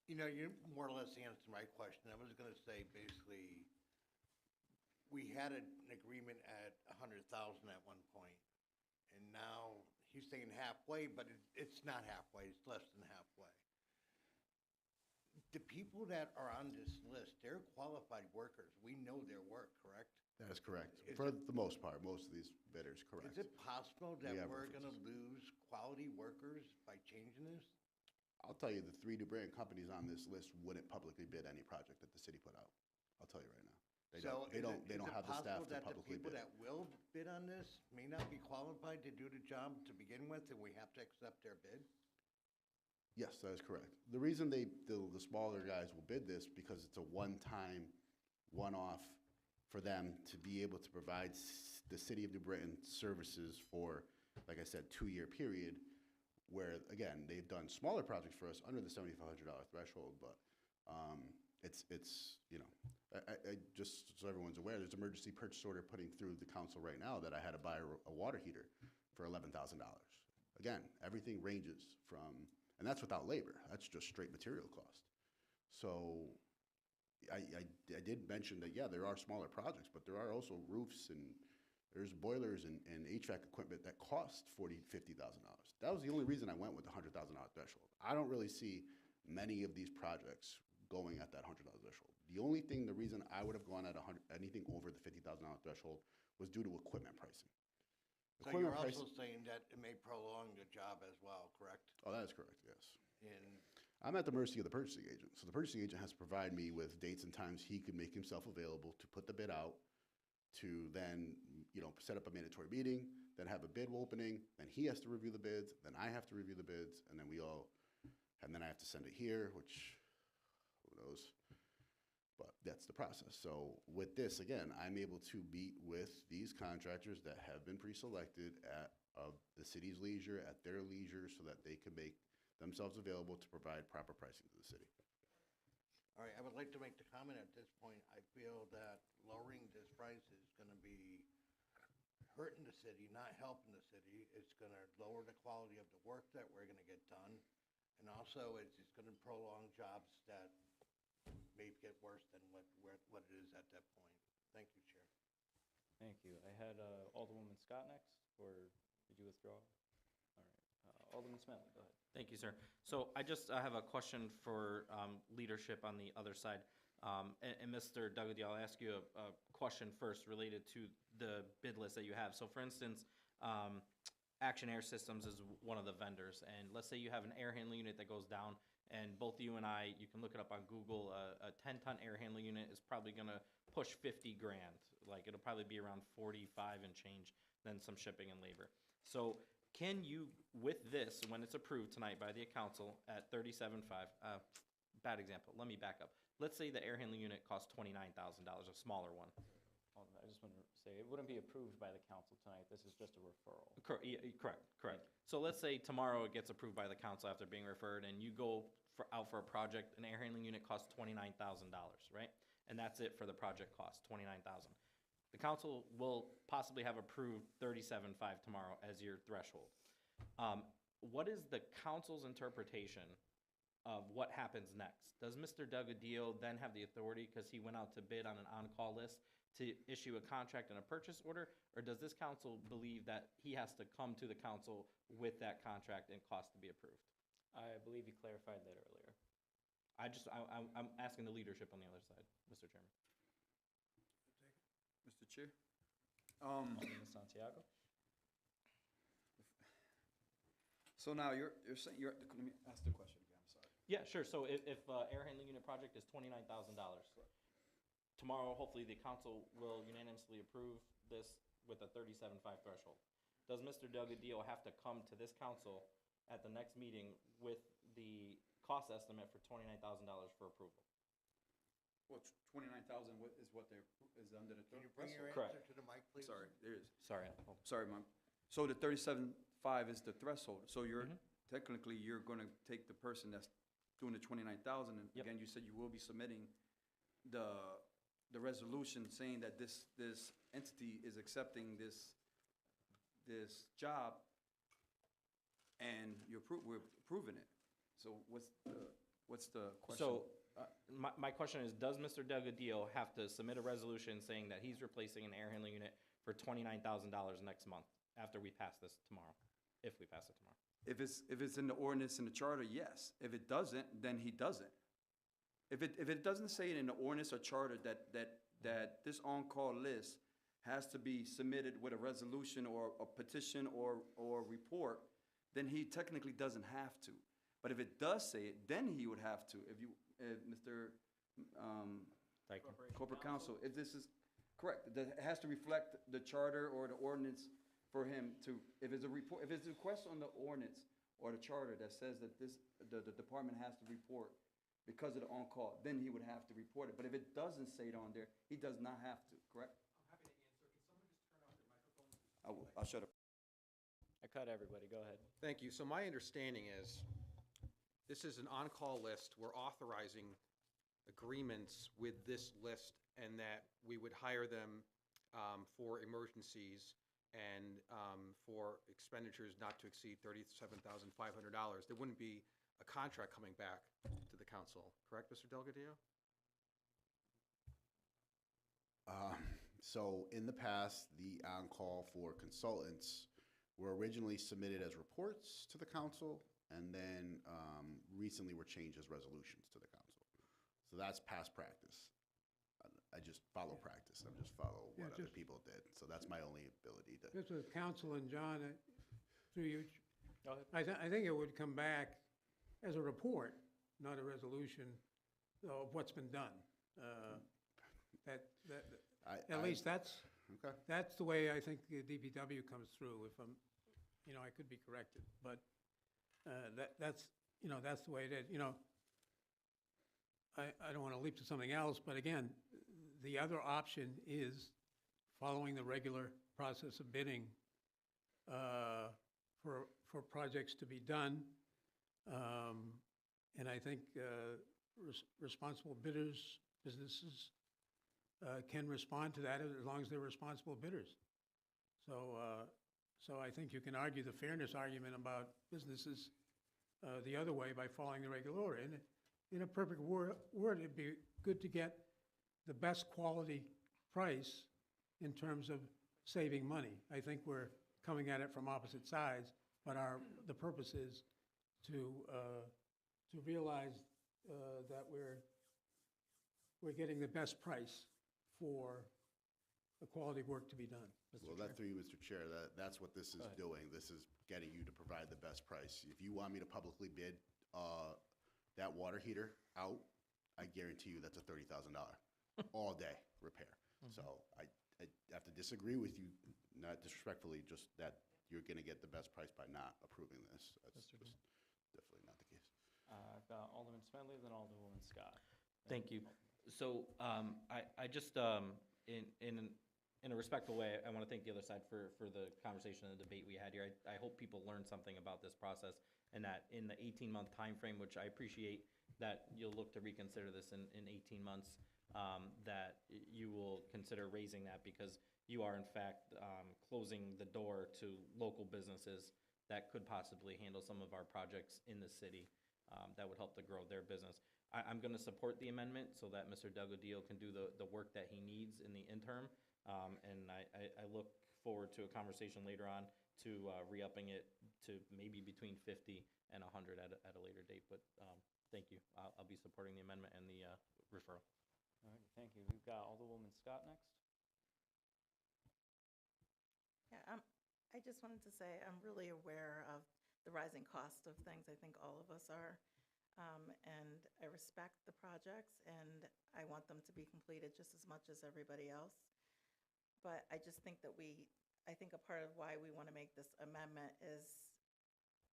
You know, you more or less answered my question. I was gonna say, basically, we had an agreement at 100,000 at one point, and now he's saying halfway, but it's not halfway, it's less than halfway. The people that are on this list, they're qualified workers. We know their work, correct?
That is correct.
Is
For
it-
the most part, most of these bidders, correct.
Is it possible that
We have
we're gonna
references.
lose quality workers by changing this?
I'll tell you, the 3 New Britain companies on this list wouldn't publicly bid any project that the city put out. I'll tell you right now.
So
They don't have the staff to publicly
Is it possible
bid.
that the people that will bid on this may not be qualified to do the job to begin with, and we have to accept their bid?
Yes, that is correct. The reason the smaller guys will bid this, because it's a one-time, one-off for them to be able to provide the city of New Britain services for, like I said, 2-year period, where, again, they've done smaller projects for us under the $7,500 threshold, but it's, you know, I just so everyone's aware, there's emergency purchase order putting through the council right now that I had to buy a water heater for $11,000. Again, everything ranges from, and that's without labor, that's just straight material cost. So I did mention that, yeah, there are smaller projects, but there are also roofs and there's boilers and HVAC equipment that cost $40,000, $50,000. That was the only reason I went with the $100,000 threshold. I don't really see many of these projects going at that $100,000 threshold. The reason I would have gone at anything over the $50,000 threshold was due to equipment pricing.
So you're also saying that it may prolong the job as well, correct?
Oh, that is correct, yes.
And
I'm at the mercy of the purchasing agent. So the purchasing agent has to provide me with dates and times he could make himself available to put the bid out, to then, you know, set up a mandatory meeting, then have a bid opening, then he has to review the bids, then I have to review the bids, and then and then I have to send it here, which, who knows? But that's the process. So with this, again, I'm able to meet with these contractors that have been pre-selected at the city's leisure, at their leisure, so that they can make themselves available to provide proper pricing to the city.
All right, I would like to make the comment at this point, I feel that lowering this price is gonna be hurting the city, not helping the city. It's gonna lower the quality of the work that we're gonna get done. And also, it's gonna prolong jobs that may get worse than what it is at that point. Thank you, Chair.
Thank you. I had Alderwoman Scott next, or did you withdraw? All right. Alderman Smedley, go ahead.
Thank you, sir. So I just have a question for leadership on the other side. And Mr. Duggardy, I'll ask you a question first related to the bid list that you have. So for instance, Action Air Systems is one of the vendors. And let's say you have an air handling unit that goes down, and both you and I, you can look it up on Google, a 10-ton air handling unit is probably going to push 50 grand. Like, it'll probably be around 45 and change, then some shipping and labor. So can you, with this, when it's approved tonight by the council at 37.5, bad example, let me back up. Let's say the air handling unit costs $29,000, a smaller one.
I just want to say, it wouldn't be approved by the council tonight. This is just a referral.
Correct. So let's say tomorrow it gets approved by the council after being referred, and you go out for a project, an air handling unit costs $29,000, right? And that's it for the project cost, $29,000. The council will possibly have approved 37.5 tomorrow as your threshold. What is the council's interpretation of what happens next? Does Mr. Duggadillo then have the authority, because he went out to bid on an on-call list, to issue a contract and a purchase order? Or does this council believe that he has to come to the council with that contract and cost to be approved?
I believe you clarified that earlier.
I'm asking the leadership on the other side, Mr. Chairman.
Mr. Chair?
Alderman Santiago?
So now you're saying, let me ask the question again, I'm sorry.
Yeah, sure. So if air handling unit project is $29,000, tomorrow, hopefully, the council will unanimously approve this with a 37.5 threshold. Does Mr. Duggadillo have to come to this council at the next meeting with the cost estimate for $29,000 for approval?
Well, 29,000 is what is under the
Can you bring your
Correct.
answer to the mic, please?
Sorry, there is.
Sorry.
Sorry, Mom. So the 37.5 is the threshold. So you're, technically, you're gonna take the person that's doing the 29,000, and
Yep.
again, you said you will be submitting the resolution saying that this entity is accepting this job, and we're approving it. So what's the question?
So my question is, does Mr. Duggadillo have to submit a resolution saying that he's replacing an air handling unit for $29,000 next month after we pass this tomorrow, if we pass it tomorrow?
If it's in the ordinance and the charter, yes. If it doesn't, then he doesn't. If it doesn't say it in the ordinance or charter that this on-call list has to be submitted with a resolution or a petition or report, then he technically doesn't have to. But if it does say it, then he would have to. If Mr.
Thank you.
Corporate counsel, if this is correct, it has to reflect the charter or the ordinance for him to, if it's a report, if it's a request on the ordinance or the charter that says that this, the department has to report because of the on-call, then he would have to report it. But if it doesn't say it on there, he does not have to, correct? I'm happy to answer. Can someone just turn off their microphone? I'll shut up.
I cut everybody, go ahead.
Thank you. So my understanding is, this is an on-call list. We're authorizing agreements with this list, and that we would hire them for emergencies and for expenditures not to exceed $37,500. There wouldn't be a contract coming back to the council, correct, Mr. Delgadillo?
So in the past, the on-call for consultants were originally submitted as reports to the council, and then recently were changed as resolutions to the council. So that's past practice. I just follow practice. I just follow
Yeah,
what other
just-
people did. So that's my only ability to.
Just with council and John, through you,
Go ahead.
I think it would come back as a report, not a resolution of what's been done. At least that's
Okay.
the way I think the DPW comes through, if I'm, I could be corrected, but that's the way it is. I don't want to leap to something else, but again, the other option is following the regular process of bidding for projects to be done. And I think responsible bidders, businesses can respond to that as long as they're responsible bidders. So I think you can argue the fairness argument about businesses the other way by following the regular order. And in a perfect word, it'd be good to get the best quality price in terms of saving money. I think we're coming at it from opposite sides, but the purpose is to realize that we're getting the best price for the quality work to be done.
Well, that through you, Mr. Chair, that's what this is doing. This is getting you to provide the best price. If you want me to publicly bid that water heater out, I guarantee you that's a $30,000 all day repair. So I have to disagree with you, not disrespectfully, just that you're going to get the best price by not approving this. That's just definitely not the case.
I've got Alderman Smedley, then Alderwoman Scott.
Thank you. So I just, in a respectful way, I want to thank the other side for the conversation and the debate we had here. I hope people learned something about this process, and that in the 18-month timeframe, which I appreciate that you'll look to reconsider this in 18 months, that you will consider raising that, because you are in fact closing the door to local businesses that could possibly handle some of our projects in the city that would help to grow their business. I'm going to support the amendment so that Mr. Delgadillo can do the work that he needs in the interim. And I look forward to a conversation later on to re-upping it to maybe between 50 and 100 at a later date. But thank you. I'll be supporting the amendment and the referral.
All right, thank you. We've got Alderwoman Scott next.
Yeah, I just wanted to say I'm really aware of the rising cost of things. I think all of us are. And I respect the projects, and I want them to be completed just as much as everybody else. But I just think that I think a part of why we want to make this amendment is,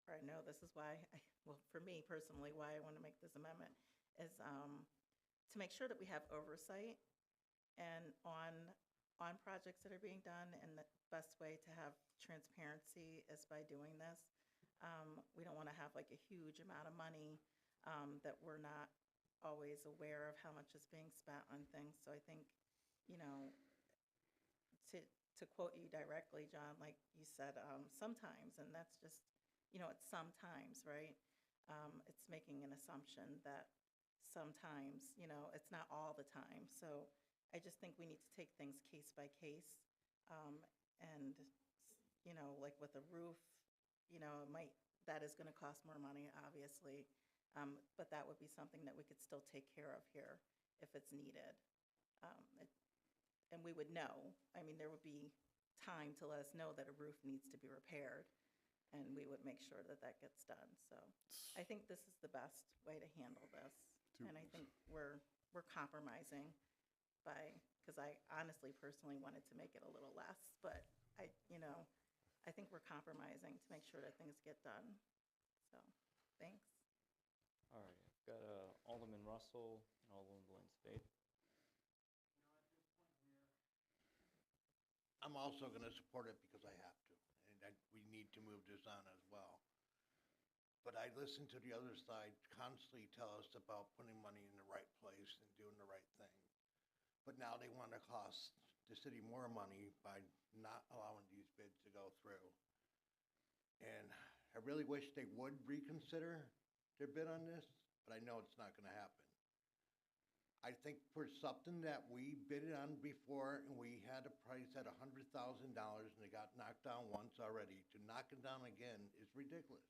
or I know this is why, well, for me personally, why I want to make this amendment is to make sure that we have oversight and on projects that are being done, and the best way to have transparency is by doing this. We don't want to have like a huge amount of money that we're not always aware of how much is being spent on things. So I think, to quote you directly, John, like you said, sometimes, and that's just, it's sometimes, right? It's making an assumption that sometimes, it's not all the time. So I just think we need to take things case by case. And, like with a roof, that is going to cost more money, obviously. But that would be something that we could still take care of here if it's needed. And we would know. I mean, there would be time to let us know that a roof needs to be repaired, and we would make sure that that gets done. So I think this is the best way to handle this. And I think we're compromising by, because I honestly personally wanted to make it a little less, but I think we're compromising to make sure that things get done. So, thanks.
All right, I've got Alderman Russell and Alderman Blaine Spade.
I'm also going to support it because I have to, and we need to move this on as well. But I listen to the other side constantly tell us about putting money in the right place and doing the right thing. But now they want to cost the city more money by not allowing these bids to go through. And I really wish they would reconsider their bid on this, but I know it's not going to happen. I think for something that we bid on before and we had a price at $100,000 and it got knocked down once already, to knock it down again is ridiculous.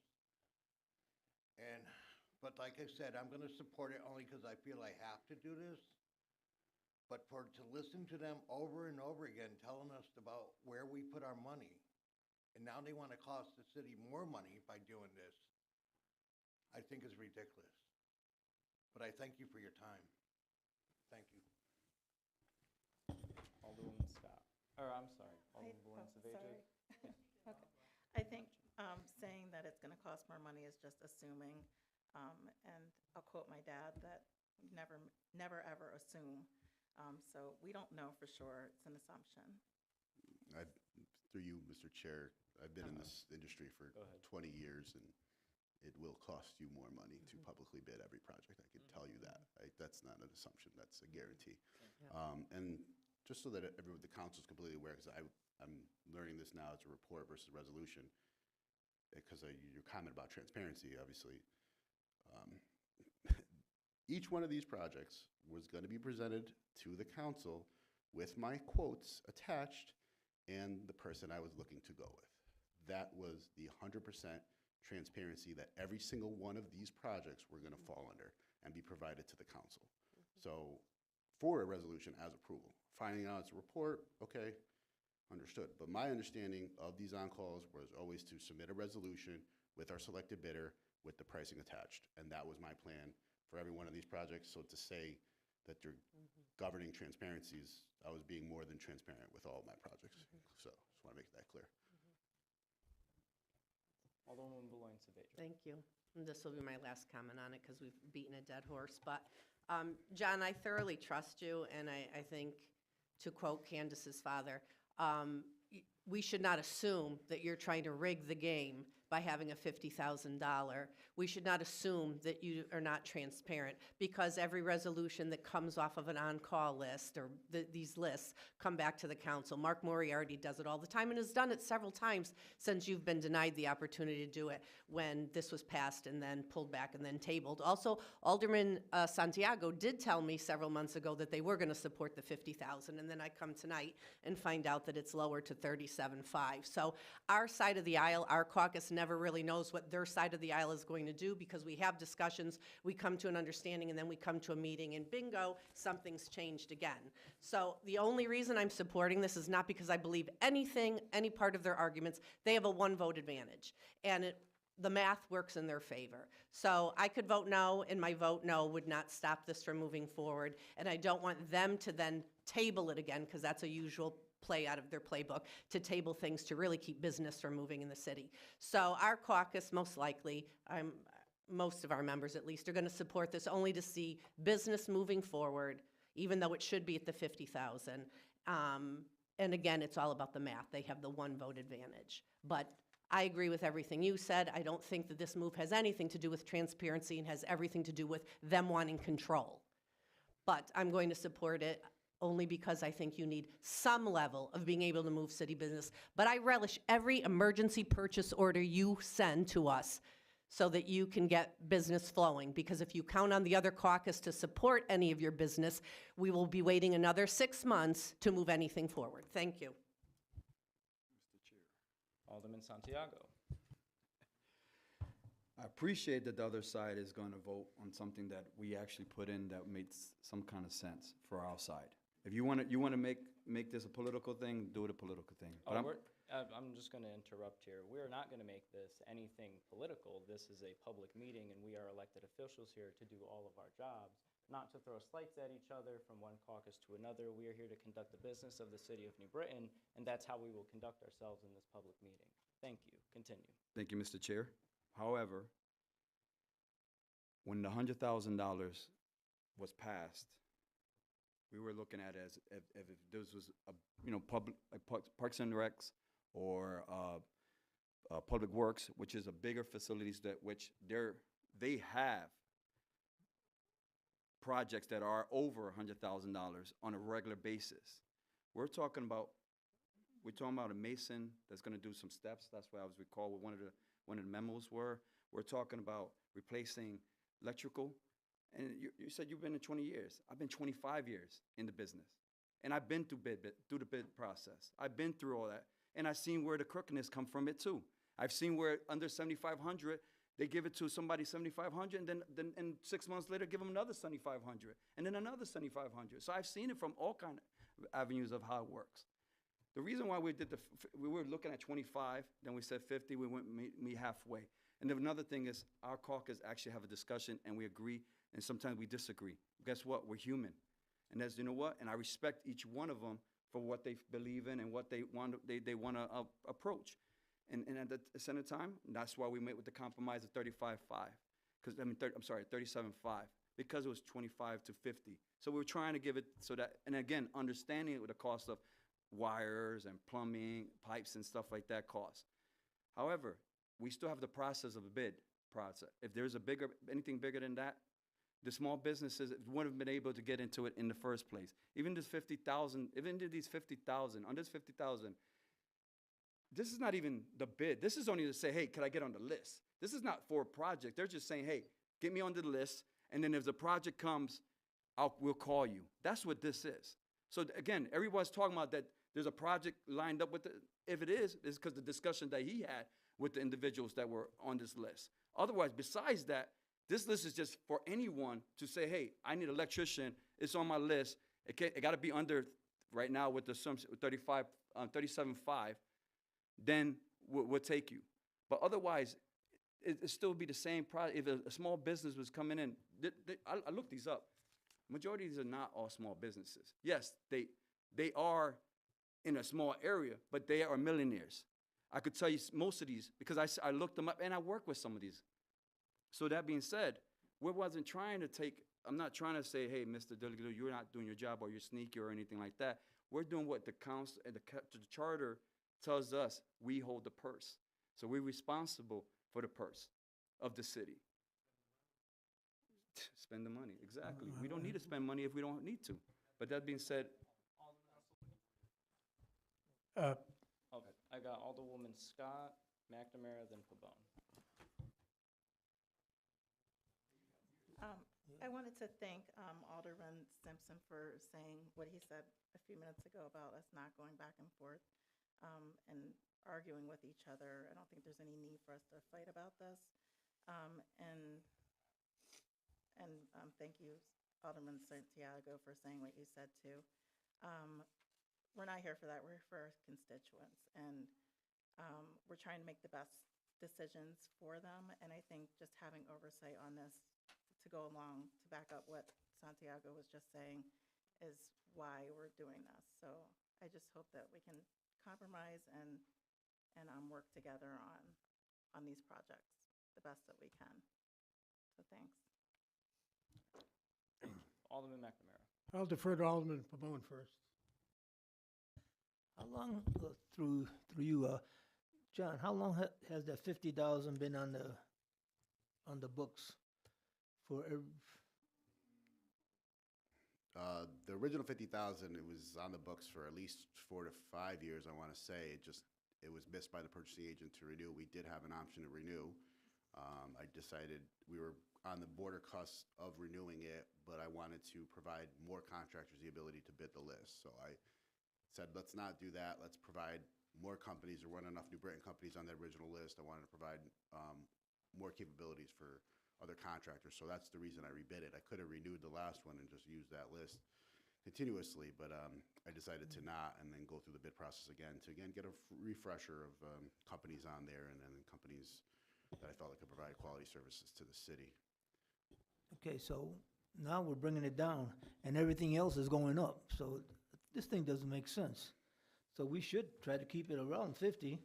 But like I said, I'm going to support it only because I feel I have to do this. But to listen to them over and over again telling us about where we put our money, and now they want to cost the city more money by doing this, I think is ridiculous. But I thank you for your time. Thank you.
Alderwoman Scott, or I'm sorry, Alderman Blaine Spade.
Sorry. Okay. I think saying that it's going to cost more money is just assuming, and I'll quote my dad, that never ever assume. So we don't know for sure. It's an assumption.
Through you, Mr. Chair, I've been in this industry for 20 years, and it will cost you more money to publicly bid every project. I can tell you that. That's not an assumption. That's a guarantee. And just so that the council is completely aware, because I'm learning this now, it's a report versus resolution, because your comment about transparency, obviously, each one of these projects was going to be presented to the council with my quotes attached and the person I was looking to go with. That was the 100% transparency that every single one of these projects were going to fall under and be provided to the council. So for a resolution as approval, finding out it's a report, okay, understood. But my understanding of these on-calls was always to submit a resolution with our selected bidder with the pricing attached. And that was my plan for every one of these projects. So to say that you're governing transparencies, I was being more than transparent with all of my projects. So just want to make that clear.
Alderwoman Blaine Spade.
Thank you. And this will be my last comment on it because we've beaten a dead horse. But, John, I thoroughly trust you, and I think, to quote Candace's father, we should not assume that you're trying to rig the game by having a $50,000. We should not assume that you are not transparent, because every resolution that comes off of an on-call list, or these lists, come back to the council. Mark Moriarty does it all the time and has done it several times since you've been denied the opportunity to do it, when this was passed and then pulled back and then tabled. Also, Alderman Santiago did tell me several months ago that they were going to support the $50,000, and then I come tonight and find out that it's lower to $37,500. So our side of the aisle, our caucus, never really knows what their side of the aisle is going to do, because we have discussions, we come to an understanding, and then we come to a meeting, and bingo, something's changed again. So the only reason I'm supporting this is not because I believe anything, any part of their arguments. They have a one-vote advantage, and the math works in their favor. So I could vote no, and my vote no would not stop this from moving forward, and I don't want them to then table it again, because that's a usual play out of their playbook, to table things to really keep business from moving in the city. So our caucus, most likely, most of our members at least, are going to support this only to see business moving forward, even though it should be at the $50,000. And again, it's all about the math. They have the one vote advantage. But I agree with everything you said. I don't think that this move has anything to do with transparency and has everything to do with them wanting control. But I'm going to support it only because I think you need some level of being able to move city business. But I relish every emergency purchase order you send to us so that you can get business flowing. Because if you count on the other caucus to support any of your business, we will be waiting another 6 months to move anything forward. Thank you.
Mr. Chair.
Alderman Santiago.
I appreciate that the other side is going to vote on something that we actually put in that makes some kind of sense for our side. If you want to make this a political thing, do it a political thing. But
I'm just going to interrupt here. We're not going to make this anything political. This is a public meeting, and we are elected officials here to do all of our jobs. not to throw slights at each other from one caucus to another. We are here to conduct the business of the city of New Britain, and that's how we will conduct ourselves in this public meeting. Thank you. Continue.
Thank you, Mr. Chair. However, when the $100,000 was passed, we were looking at it as if this was a, public, like Parks and Recs or Public Works, which is a bigger facilities that which they have projects that are over $100,000 on a regular basis. We're talking about a mason that's going to do some steps. That's what I was recall what one of the memos were. We're talking about replacing electrical. And you said you've been in 20 years. I've been 25 years in the business. And I've been through the bid process. I've been through all that. And I've seen where the crookedness come from it too. I've seen where under 7,500, they give it to somebody 7,500, and then 6 months later, give them another 7,500, and then another 7,500. So I've seen it from all kind of avenues of how it works. The reason why we were looking at 25, then we said 50, we went meet halfway. And then another thing is our caucus actually have a discussion and we agree, and sometimes we disagree. Guess what? We're human. And as you know what? And I respect each one of them for what they believe in and what they want to approach. And at the same time, that's why we met with the compromise of 35.5. Because I'm sorry, 37.5. Because it was 25 to 50. So we were trying to give it so that, and again, understanding it with the cost of wires and plumbing, pipes and stuff like that cost. However, we still have the process of a bid process. If there's anything bigger than that, the small businesses wouldn't have been able to get into it in the first place. Even this 50,000, even these 50,000, on this 50,000, this is not even the bid. This is only to say, hey, can I get on the list? This is not for a project. They're just saying, hey, get me on the list, and then if the project comes, we'll call you. That's what this is. So again, everyone's talking about that there's a project lined up with it. If it is, it's because the discussion that he had with the individuals that were on this list. Otherwise, besides that, this list is just for anyone to say, hey, I need an electrician. It's on my list. It got to be under, right now with the 37.5, then we'll take you. But otherwise, it still be the same product. If a small business was coming in, I looked these up. Majority of these are not all small businesses. Yes, they are in a small area, but they are millionaires. I could tell you most of these because I looked them up and I work with some of these. So that being said, I'm not trying to say, hey, Mr. Delegate, you're not doing your job or you're sneaky or anything like that. We're doing what the council and the charter tells us. We hold the purse. So we're responsible for the purse of the city. Spend the money, exactly. We don't need to spend money if we don't need to. But that being said.
Okay, I got Alderwoman Scott, McNamara, then Pabon.
I wanted to thank Alderman Simpson for saying what he said a few minutes ago about us not going back and forth and arguing with each other. I don't think there's any need for us to fight about this. Thank you, Alderman Santiago, for saying what you said too. We're not here for that. We're here for our constituents, and we're trying to make the best decisions for them. And I think just having oversight on this to go along to back up what Santiago was just saying is why we're doing this. So I just hope that we can compromise and work together on these projects the best that we can. So thanks.
Alderman McNamara.
I'll defer to Alderman Pabon first.
How long, through you, John, how long has that 50,000 been on the books for
The original 50,000, it was on the books for at least 4 to 5 years, I want to say. It was missed by the purchasing agent to renew. We did have an option to renew. I decided we were on the border cusp of renewing it, but I wanted to provide more contractors the ability to bid the list. So I said, let's not do that. Let's provide more companies. There weren't enough New Britain companies on the original list. I wanted to provide more capabilities for other contractors. So that's the reason I rebid it. I could have renewed the last one and just used that list continuously, but I decided to not, and then go through the bid process again to get a refresher of companies on there, and then companies that I felt like could provide quality services to the city.
Okay, so now we're bringing it down, and everything else is going up. So this thing doesn't make sense. So we should try to keep it around 50.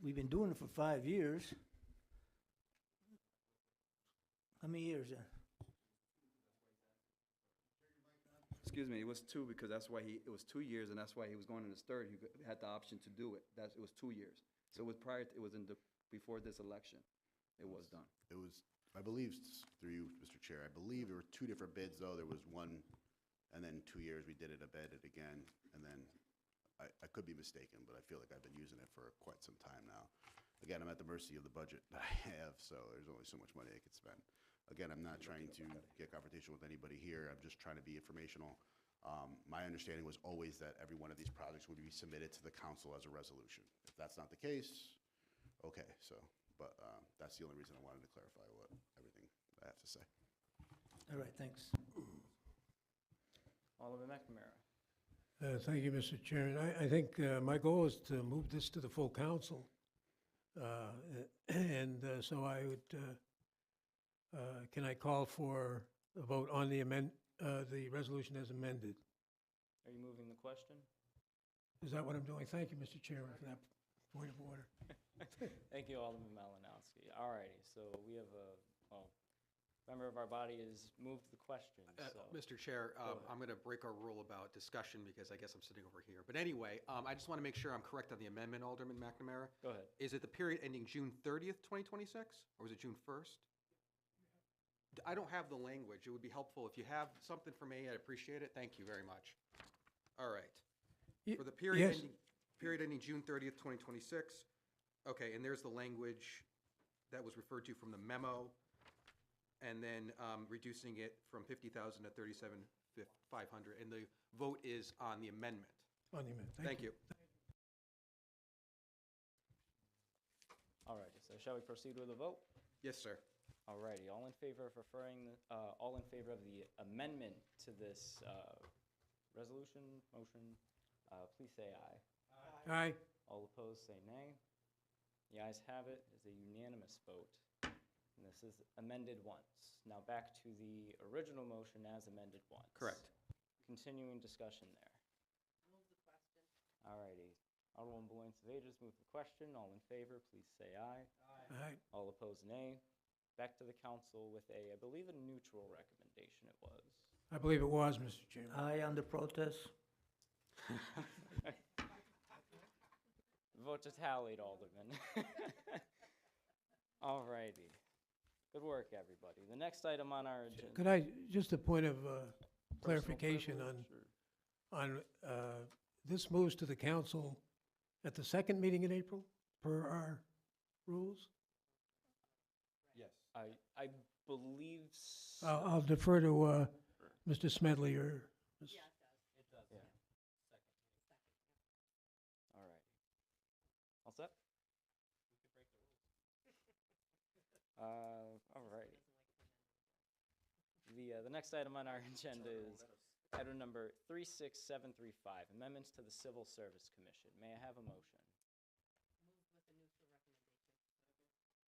We've been doing it for 5 years. How many years then?
Excuse me, it was 2 because that's why it was 2 years, and that's why he was going in his third. He had the option to do it. It was 2 years. So it was before this election, it was done.
It was, I believe, through you, Mr. Chair, I believe there were 2 different bids, though. There was one, and then 2 years we did it, abed it again, and then I could be mistaken, but I feel like I've been using it for quite some time now. Again, I'm at the mercy of the budget that I have, so there's only so much money I can spend. Again, I'm not trying to get confrontational with anybody here. I'm just trying to be informational. My understanding was always that every one of these projects would be submitted to the council as a resolution. If that's not the case, okay, so, but that's the only reason I wanted to clarify everything I have to say.
All right, thanks.
Alderman McNamara.
Thank you, Mr. Chairman. I think my goal is to move this to the full council. And so I would, can I call for a vote on the resolution as amended?
Are you moving the question?
Is that what I'm doing? Thank you, Mr. Chairman, for that point of order.
Thank you, Alderman Malinowski. All righty, so we have member of our body has moved the question, so.
Mr. Chair, I'm going to break our rule about discussion because I guess I'm sitting over here. But anyway, I just want to make sure I'm correct on the amendment, Alderman McNamara.
Go ahead.
Is it the period ending June 30th, 2026, or was it June 1st? I don't have the language. It would be helpful if you have something for me. I'd appreciate it. Thank you very much. All right. For the period ending June 30th, 2026. Okay, and there's the language that was referred to from the memo, and then reducing it from 50,000 to 37,500. And the vote is on the amendment.
On the amendment.
Thank you.
All righty, so shall we proceed with a vote?
Yes, sir.
All righty, all in favor of all in favor of the amendment to this resolution, motion, please say aye.
Aye.
All opposed, say nay. The ayes have it. It is a unanimous vote. And this is amended once. Now back to the original motion as amended once.
Correct.
Continuing discussion there.
Move the question.
All righty. Alderman Beloin-Sevages moved the question. All in favor, please say aye.
Aye.
All opposed, nay. Back to the council with I believe, a neutral recommendation it was.
I believe it was, Mr. Chairman.
Aye on the protest.
Vote to tallied, Alderman. All righty. Good work, everybody. The next item on our agenda.
Could I, just a point of clarification
Personal
on,
privilege, or-
this moves to the council at the second meeting in April, per our rules?
Yes.
I believe.
I'll defer to Mr. Smedley or Ms.
Yeah, it does.
Yeah. All right. All set? All right. The next item on our agenda is item number 36735, amendments to the Civil Service Commission. May I have a motion?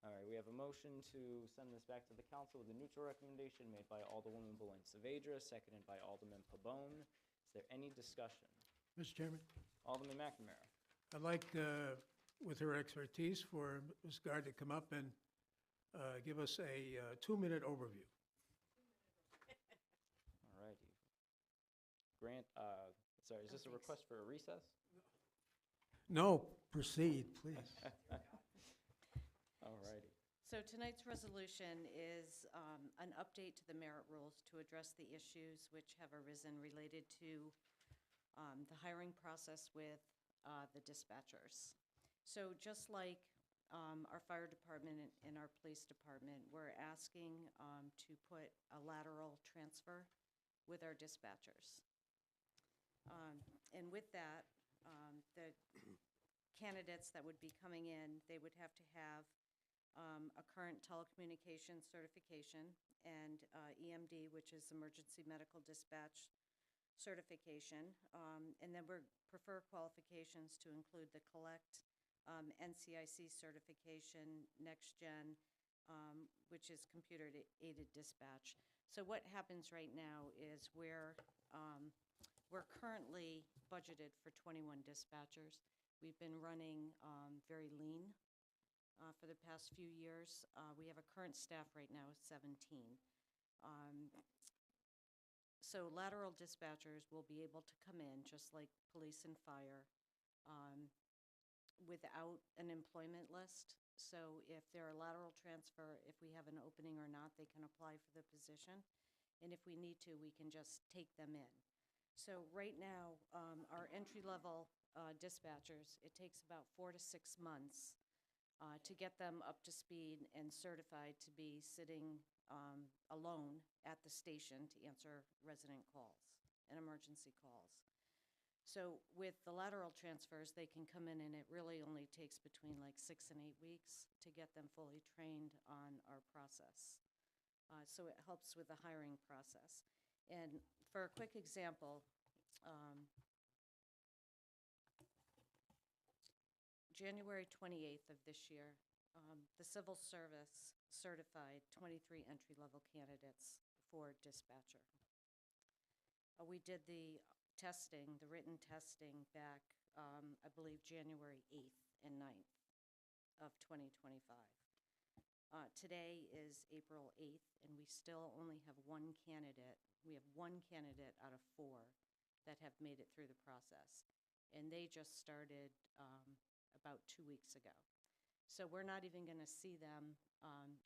All right, we have a motion to send this back to the council with a neutral recommendation made by Alderwoman Beloin-Sevages, seconded by Alderman Pabon. Is there any discussion?
Mr. Chairman,
Alderman McNamara.
I'd like, with her expertise, for Ms. Gard to come up and give us a 2-minute overview.
All righty. Grant, sorry, is this a request for a recess?
No, proceed, please.
All righty.
So tonight's resolution is an update to the merit rules to address the issues which have arisen related to the hiring process with the dispatchers. So just like our fire department and our police department, we're asking to put a lateral transfer with our dispatchers. And with that, the candidates that would be coming in, they would have to have a current telecommunications certification and EMD, which is Emergency Medical Dispatch certification. And then we prefer qualifications to include the COLLECT NCIC certification, Next Gen, which is computer-aided dispatch. So what happens right now is we're currently budgeted for 21 dispatchers. We've been running very lean for the past few years. We have a current staff right now of 17. So lateral dispatchers will be able to come in, just like police and fire, without an employment list. So if they're a lateral transfer, if we have an opening or not, they can apply for the position. And if we need to, we can just take them in. So right now, our entry-level dispatchers, it takes about 4 to 6 months to get them up to speed and certified to be sitting alone at the station to answer resident calls and emergency calls. So with the lateral transfers, they can come in, and it really only takes between like 6 and 8 weeks to get them fully trained on our process. So it helps with the hiring process. And for a quick example, January 28th of this year, the civil service certified 23 entry-level candidates for dispatcher. We did the testing, the written testing back, I believe, January 8th and 9th of 2025. Today is April 8th, and we still only have one candidate. We have one candidate out of 4 that have made it through the process, and they just started about 2 weeks ago. So we're not even going to see them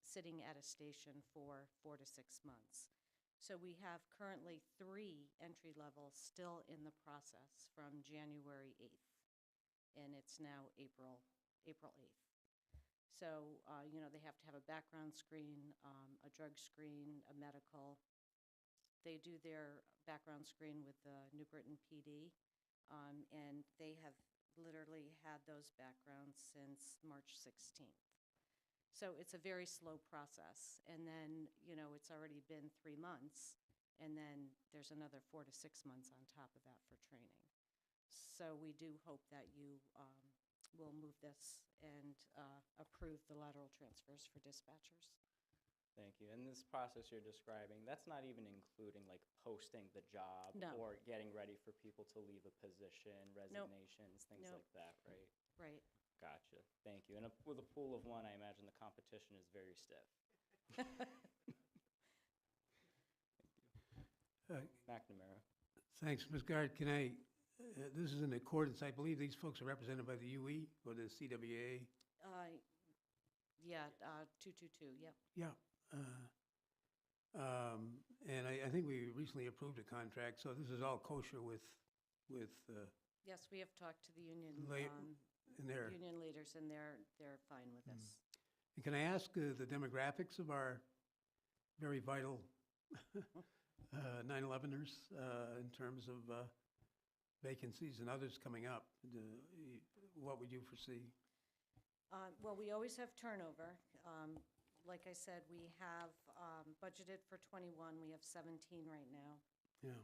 sitting at a station for 4 to 6 months. So we have currently 3 entry levels still in the process from January 8th, and it's now April 8th. So, they have to have a background screen, a drug screen, a medical. They do their background screen with the New Britain PD, and they have literally had those backgrounds since March 16th. So it's a very slow process. And then, it's already been 3 months, and then there's another 4 to 6 months on top of that for training. So we do hope that you will move this and approve the lateral transfers for dispatchers.
Thank you. And this process you're describing, that's not even including like posting the job
No.
or getting ready for people to leave a position, resignations, things
Nope.
like that, right?
Right.
Gotcha. Thank you. And with a pool of 1, I imagine the competition is very stiff. McNamara.
Thanks, Ms. Guard. Can I, this is in accordance, I believe these folks are represented by the UE or the CWA?
Yeah, 222, yep.
Yeah. And I think we recently approved a contract, so this is all kosher with
Yes, we have talked to the union,
in there.
union leaders, and they're fine with this.
And can I ask the demographics of our very vital 9/11ers in terms of vacancies and others coming up? What would you foresee?
Well, we always have turnover. Like I said, we have budgeted for 21. We have 17 right now.
Yeah.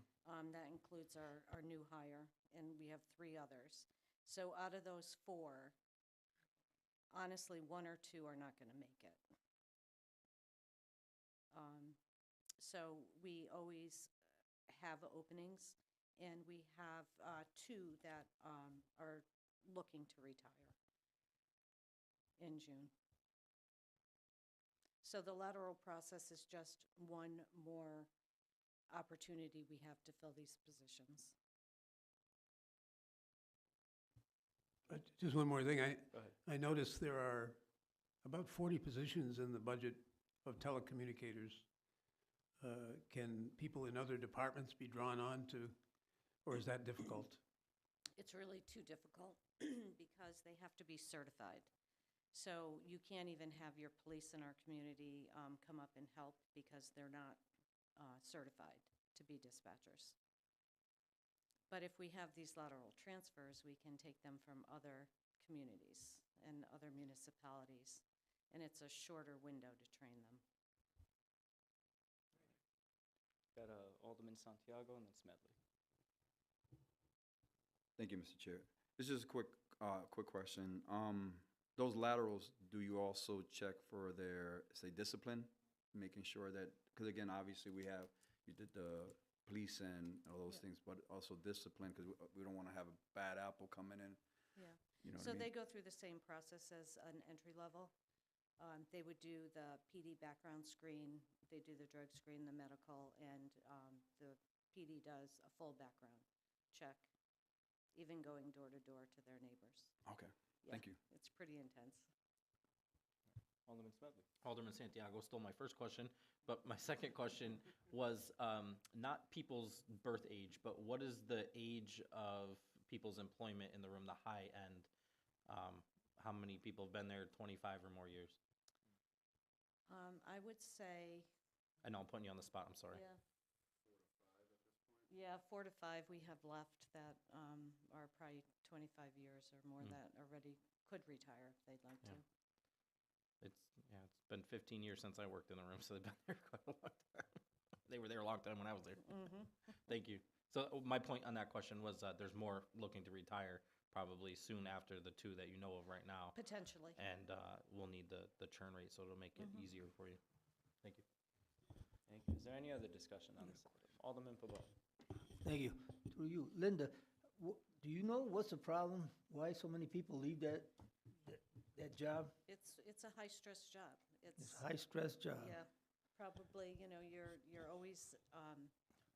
That includes our new hire, and we have 3 others. So out of those 4, honestly, 1 or 2 are not going to make it. So we always have openings, and we have 2 that are looking to retire in June. So the lateral process is just one more opportunity we have to fill these positions.
Just one more thing.
Go ahead.
I noticed there are about 40 positions in the budget of telecommunicators. Can people in other departments be drawn on to, or is that difficult?
It's really too difficult because they have to be certified. So you can't even have your police in our community come up and help because they're not certified to be dispatchers. But if we have these lateral transfers, we can take them from other communities and other municipalities, and it's a shorter window to train them.
Got Alderman Santiago and then Smedley.
Thank you, Mr. Chair. This is just a quick question. Those laterals, do you also check for their, say, discipline?
making sure that, because again, obviously we have, you did the police and all those things, but also discipline, because we don't want to have a bad apple coming in.
Yeah.
You know what
So
I mean?
they go through the same process as an entry level. They would do the PD background screen, they do the drug screen, the medical, and the PD does a full background check, even going door to door to their neighbors.
Okay,
Yeah,
thank you.
It's pretty intense.
Alderman Smedley.
Alderman Santiago stole my first question, but my second question was not people's birth age, but what is the age of people's employment in the room, the high end? How many people have been there 25 or more years?
I would say,
I know I'm putting you on the spot, I'm sorry.
yeah. Yeah, 4 to 5 we have left that are probably 25 years or more that already could retire if they'd like to.
It's been 15 years since I worked in the room, so they've been there quite a long time. They were there a long time when I was there. Thank you. So my point on that question was there's more looking to retire probably soon after the 2 that you know of right now.
Potentially.
And we'll need the churn rate, so it'll make it easier for you. Thank you.
Thank you. Is there any other discussion on this item? Alderman Pabot.
Thank you. Through you. Linda, do you know what's the problem? Why so many people leave that job?
It's a high-stress job.
It's a high-stress job.
Yeah, probably, you're always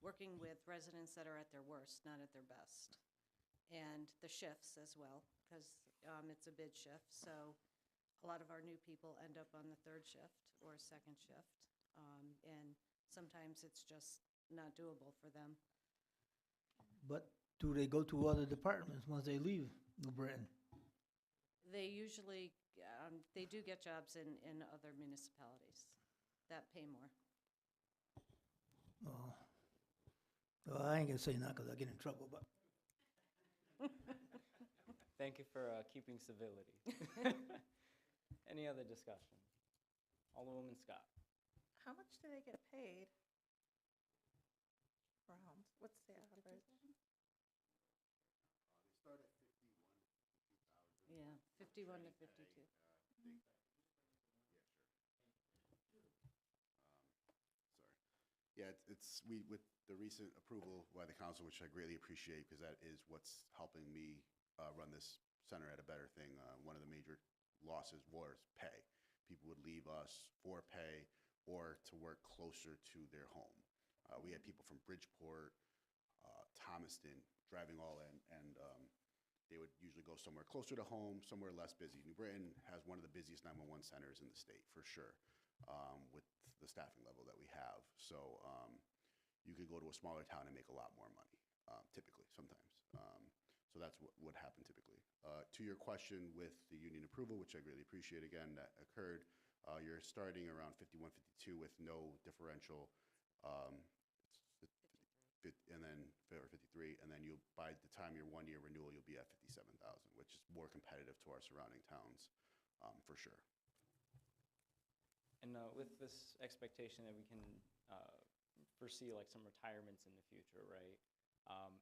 working with residents that are at their worst, not at their best. And the shifts as well, because it's a bid shift, so a lot of our new people end up on the 3rd shift or 2nd shift. And sometimes it's just not doable for them.
But do they go to other departments once they leave New Britain?
They usually, they do get jobs in other municipalities that pay more.
Well, I ain't gonna say nothing because I get in trouble, but.
Thank you for keeping civility. Any other discussion? Alderwoman Scott.
How much do they get paid? Around, what's the average?
Yeah, 51 to 52.
Yeah, with the recent approval by the council, which I greatly appreciate, because that is what's helping me run this center at a better thing. One of the major losses was pay. People would leave us for pay or to work closer to their home. We had people from Bridgeport, Thomaston, driving all in, and they would usually go somewhere closer to home, somewhere less busy. New Britain has one of the busiest 911 centers in the state, for sure, with the staffing level that we have. So you could go to a smaller town and make a lot more money, typically, sometimes. So that's what happened typically. To your question with the union approval, which I greatly appreciate, again, that occurred, you're starting around 51, 52 with no differential, and then or 53, and then you, by the time your 1-year renewal, you'll be at 57,000, which is more competitive to our surrounding towns, for sure.
And with this expectation that we can foresee like some retirements in the future, right?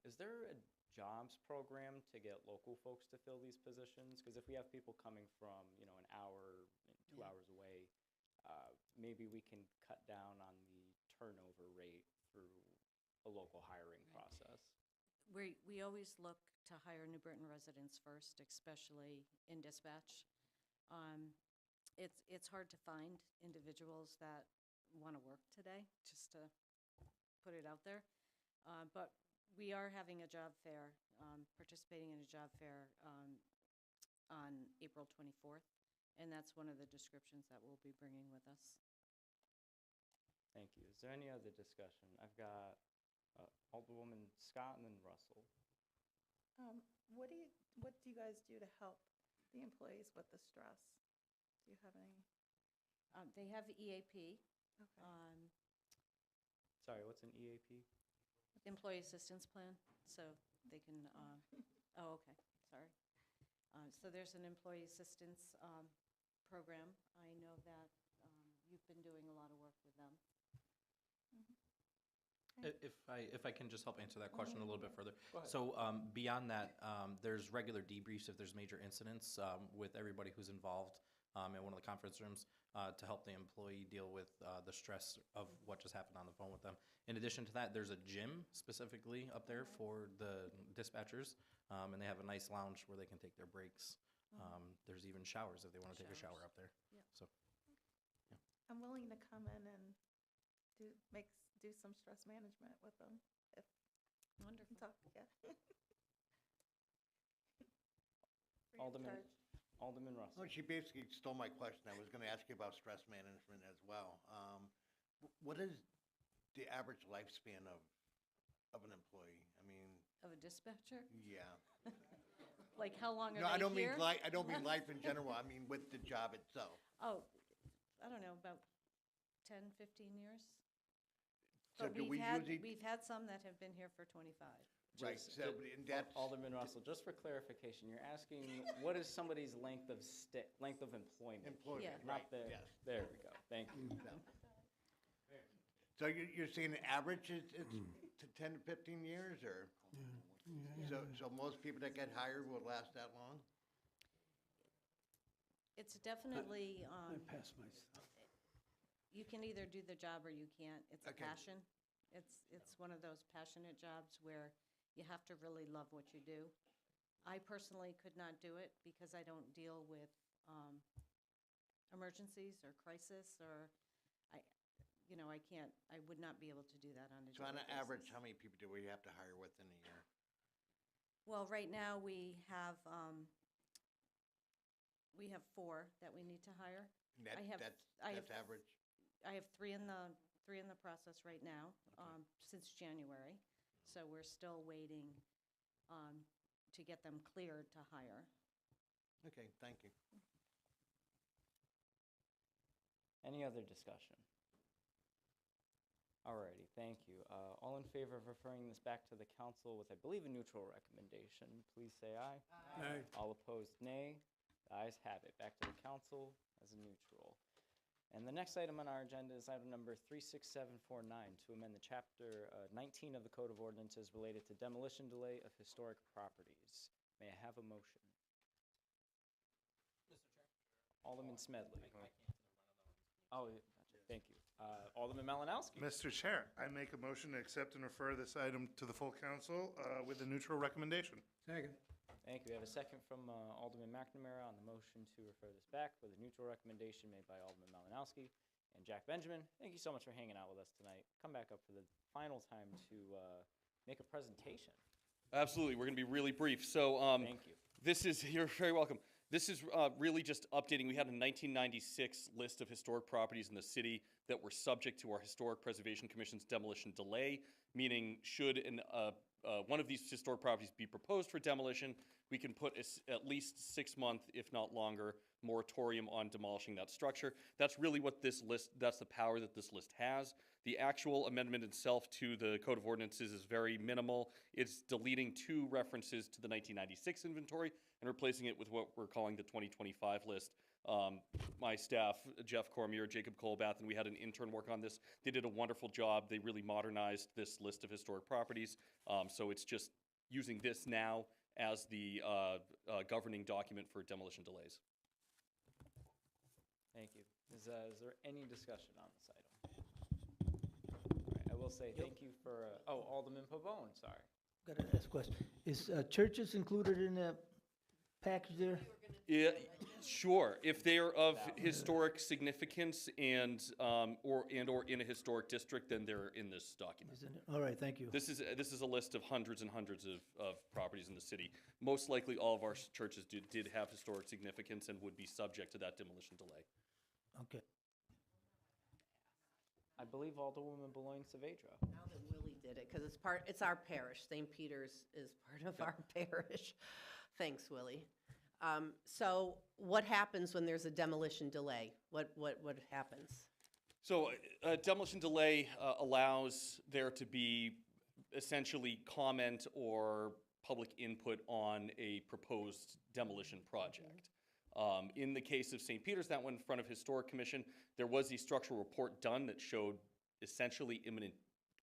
Is there a jobs program to get local folks to fill these positions? Because if we have people coming from, an hour and 2 hours away, maybe we can cut down on the turnover rate through a local hiring process.
We always look to hire New Britain residents first, especially in dispatch. It's hard to find individuals that want to work today, just to put it out there. But we are having a job fair, participating in a job fair on April 24th, and that's one of the descriptions that we'll be bringing with us.
Thank you. Is there any other discussion? I've got Alderwoman Scott and then Russell.
What do you guys do to help the employees with the stress? Do you have any?
They have EAP.
Okay.
Sorry, what's an EAP?
Employee Assistance Plan, so they can, oh, okay, sorry. So there's an employee assistance program. I know that you've been doing a lot of work with them.
If I can just help answer that question a little bit further.
Go ahead.
So beyond that, there's regular debriefs if there's major incidents with everybody who's involved in one of the conference rooms to help the employee deal with the stress of what just happened on the phone with them. In addition to that, there's a gym specifically up there for the dispatchers, and they have a nice lounge where they can take their breaks. There's even showers if they want to take a shower up there.
Yep.
So,
I'm willing to come in and do some stress management with them if
Wonderful.
talk, yeah. Free of
Alderman,
charge.
Alderman Russell.
Oh, she basically stole my question. I was gonna ask you about stress management as well. What is the average lifespan of an employee? I mean,
Of a dispatcher?
yeah.
Like, how long are
No, I
they
don't mean
here?
I don't mean life in general. I mean with the job itself.
Oh, I don't know, about 10, 15 years?
So
But
do we usually?
we've had some that have been here for 25.
Right,
Just-
so, and that's,
Alderman Russell, just for clarification, you're asking what is somebody's length of employment?
Employment,
Not
right,
the,
yes.
there we go, thank you.
so you're saying the average is to 10 to 15 years, or? So most people that get hired will last that long?
It's definitely,
I passed my,
you can either do the job or you can't. It's a
Okay.
passion. It's one of those passionate jobs where you have to really love what you do. I personally could not do it because I don't deal with emergencies or crisis, or I would not be able to do that on a
So on
daily
an average,
basis.
how many people do we have to hire within a year?
Well, right now, we have 4 that we need to hire.
That-
I have-
That's average?
I have 3 in the process right now, since January. So we're still waiting to get them cleared to hire.
Okay, thank you.
Any other discussion? Alrighty, thank you. All in favor of referring this back to the council with, I believe, a neutral recommendation, please say aye.
Aye.
All opposed, nay. The ayes have it. Back to the council as a neutral. And the next item on our agenda is item number 36749, to amend the chapter 19 of the Code of Ordinances related to demolition delay of historic properties. May I have a motion? Alderman Smedley. Oh, yeah, gotcha. Thank you. Alderman Malinowski.
Mr. Chair, I make a motion to accept and refer this item to the full council with a neutral recommendation.
second.
Thank you. We have a second from Alderman McNamara on the motion to refer this back with a neutral recommendation made by Alderman Malinowski and Jack Benjamin. Thank you so much for hanging out with us tonight. Come back up for the final time to make a presentation.
Absolutely, we're going to be really brief. So
Thank you.
you're very welcome. This is really just updating. We had a 1996 list of historic properties in the city that were subject to our Historic Preservation Commission's demolition delay, meaning should one of these historic properties be proposed for demolition, we can put at least 6-month, if not longer, moratorium on demolishing that structure. That's really what this list, that's the power that this list has. The actual amendment itself to the Code of Ordinances is very minimal. It's deleting 2 references to the 1996 inventory and replacing it with what we're calling the 2025 list. My staff, Jeff Cormier, Jacob Colbath, and we had an intern work on this. They did a wonderful job. They really modernized this list of historic properties. So it's just using this now as the governing document for demolition delays.
Thank you. Is there any discussion on this item? All right, I will say thank you for, Alderman Pavone, sorry.
Got to ask a question. Is churches included in that package there?
Yeah, sure. If they are of historic significance and or in a historic district, then they're in this document.
Isn't it? All right, thank you.
This is a list of hundreds and hundreds of properties in the city. Most likely, all of our churches did have historic significance and would be subject to that demolition delay.
Okay.
I believe Alderwoman Beloin-Savedra.
Now that Willie did it, because it's our parish. St. Peter's is part of our parish. Thanks, Willie. So what happens when there's a demolition delay? What happens?
So a demolition delay allows there to be essentially comment or public input on a proposed demolition project. In the case of St. Peter's, that went in front of Historic Commission. There was a structural report done that showed essentially imminent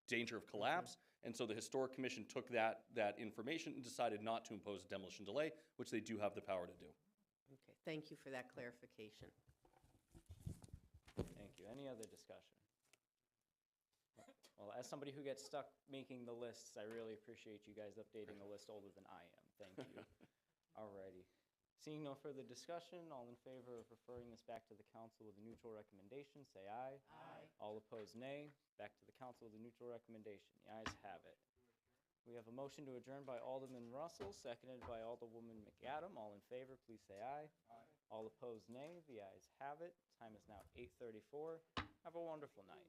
danger of collapse. And so the Historic Commission took that information and decided not to impose a demolition delay, which they do have the power to do.
Okay, thank you for that clarification.
Thank you. Any other discussion? Well, as somebody who gets stuck making the lists, I really appreciate you guys updating the list older than I am. Thank you. Alrighty. Seeing no further discussion, all in favor of referring this back to the council with a neutral recommendation, say aye. Aye. All opposed, nay. Back to the council with a neutral recommendation. The ayes have it. We have a motion to adjourn by Alderman Russell, seconded by Alderwoman McAdam. All in favor, please say aye. Aye. All opposed, nay. The ayes have it. Time is now 8:34. Have a wonderful night.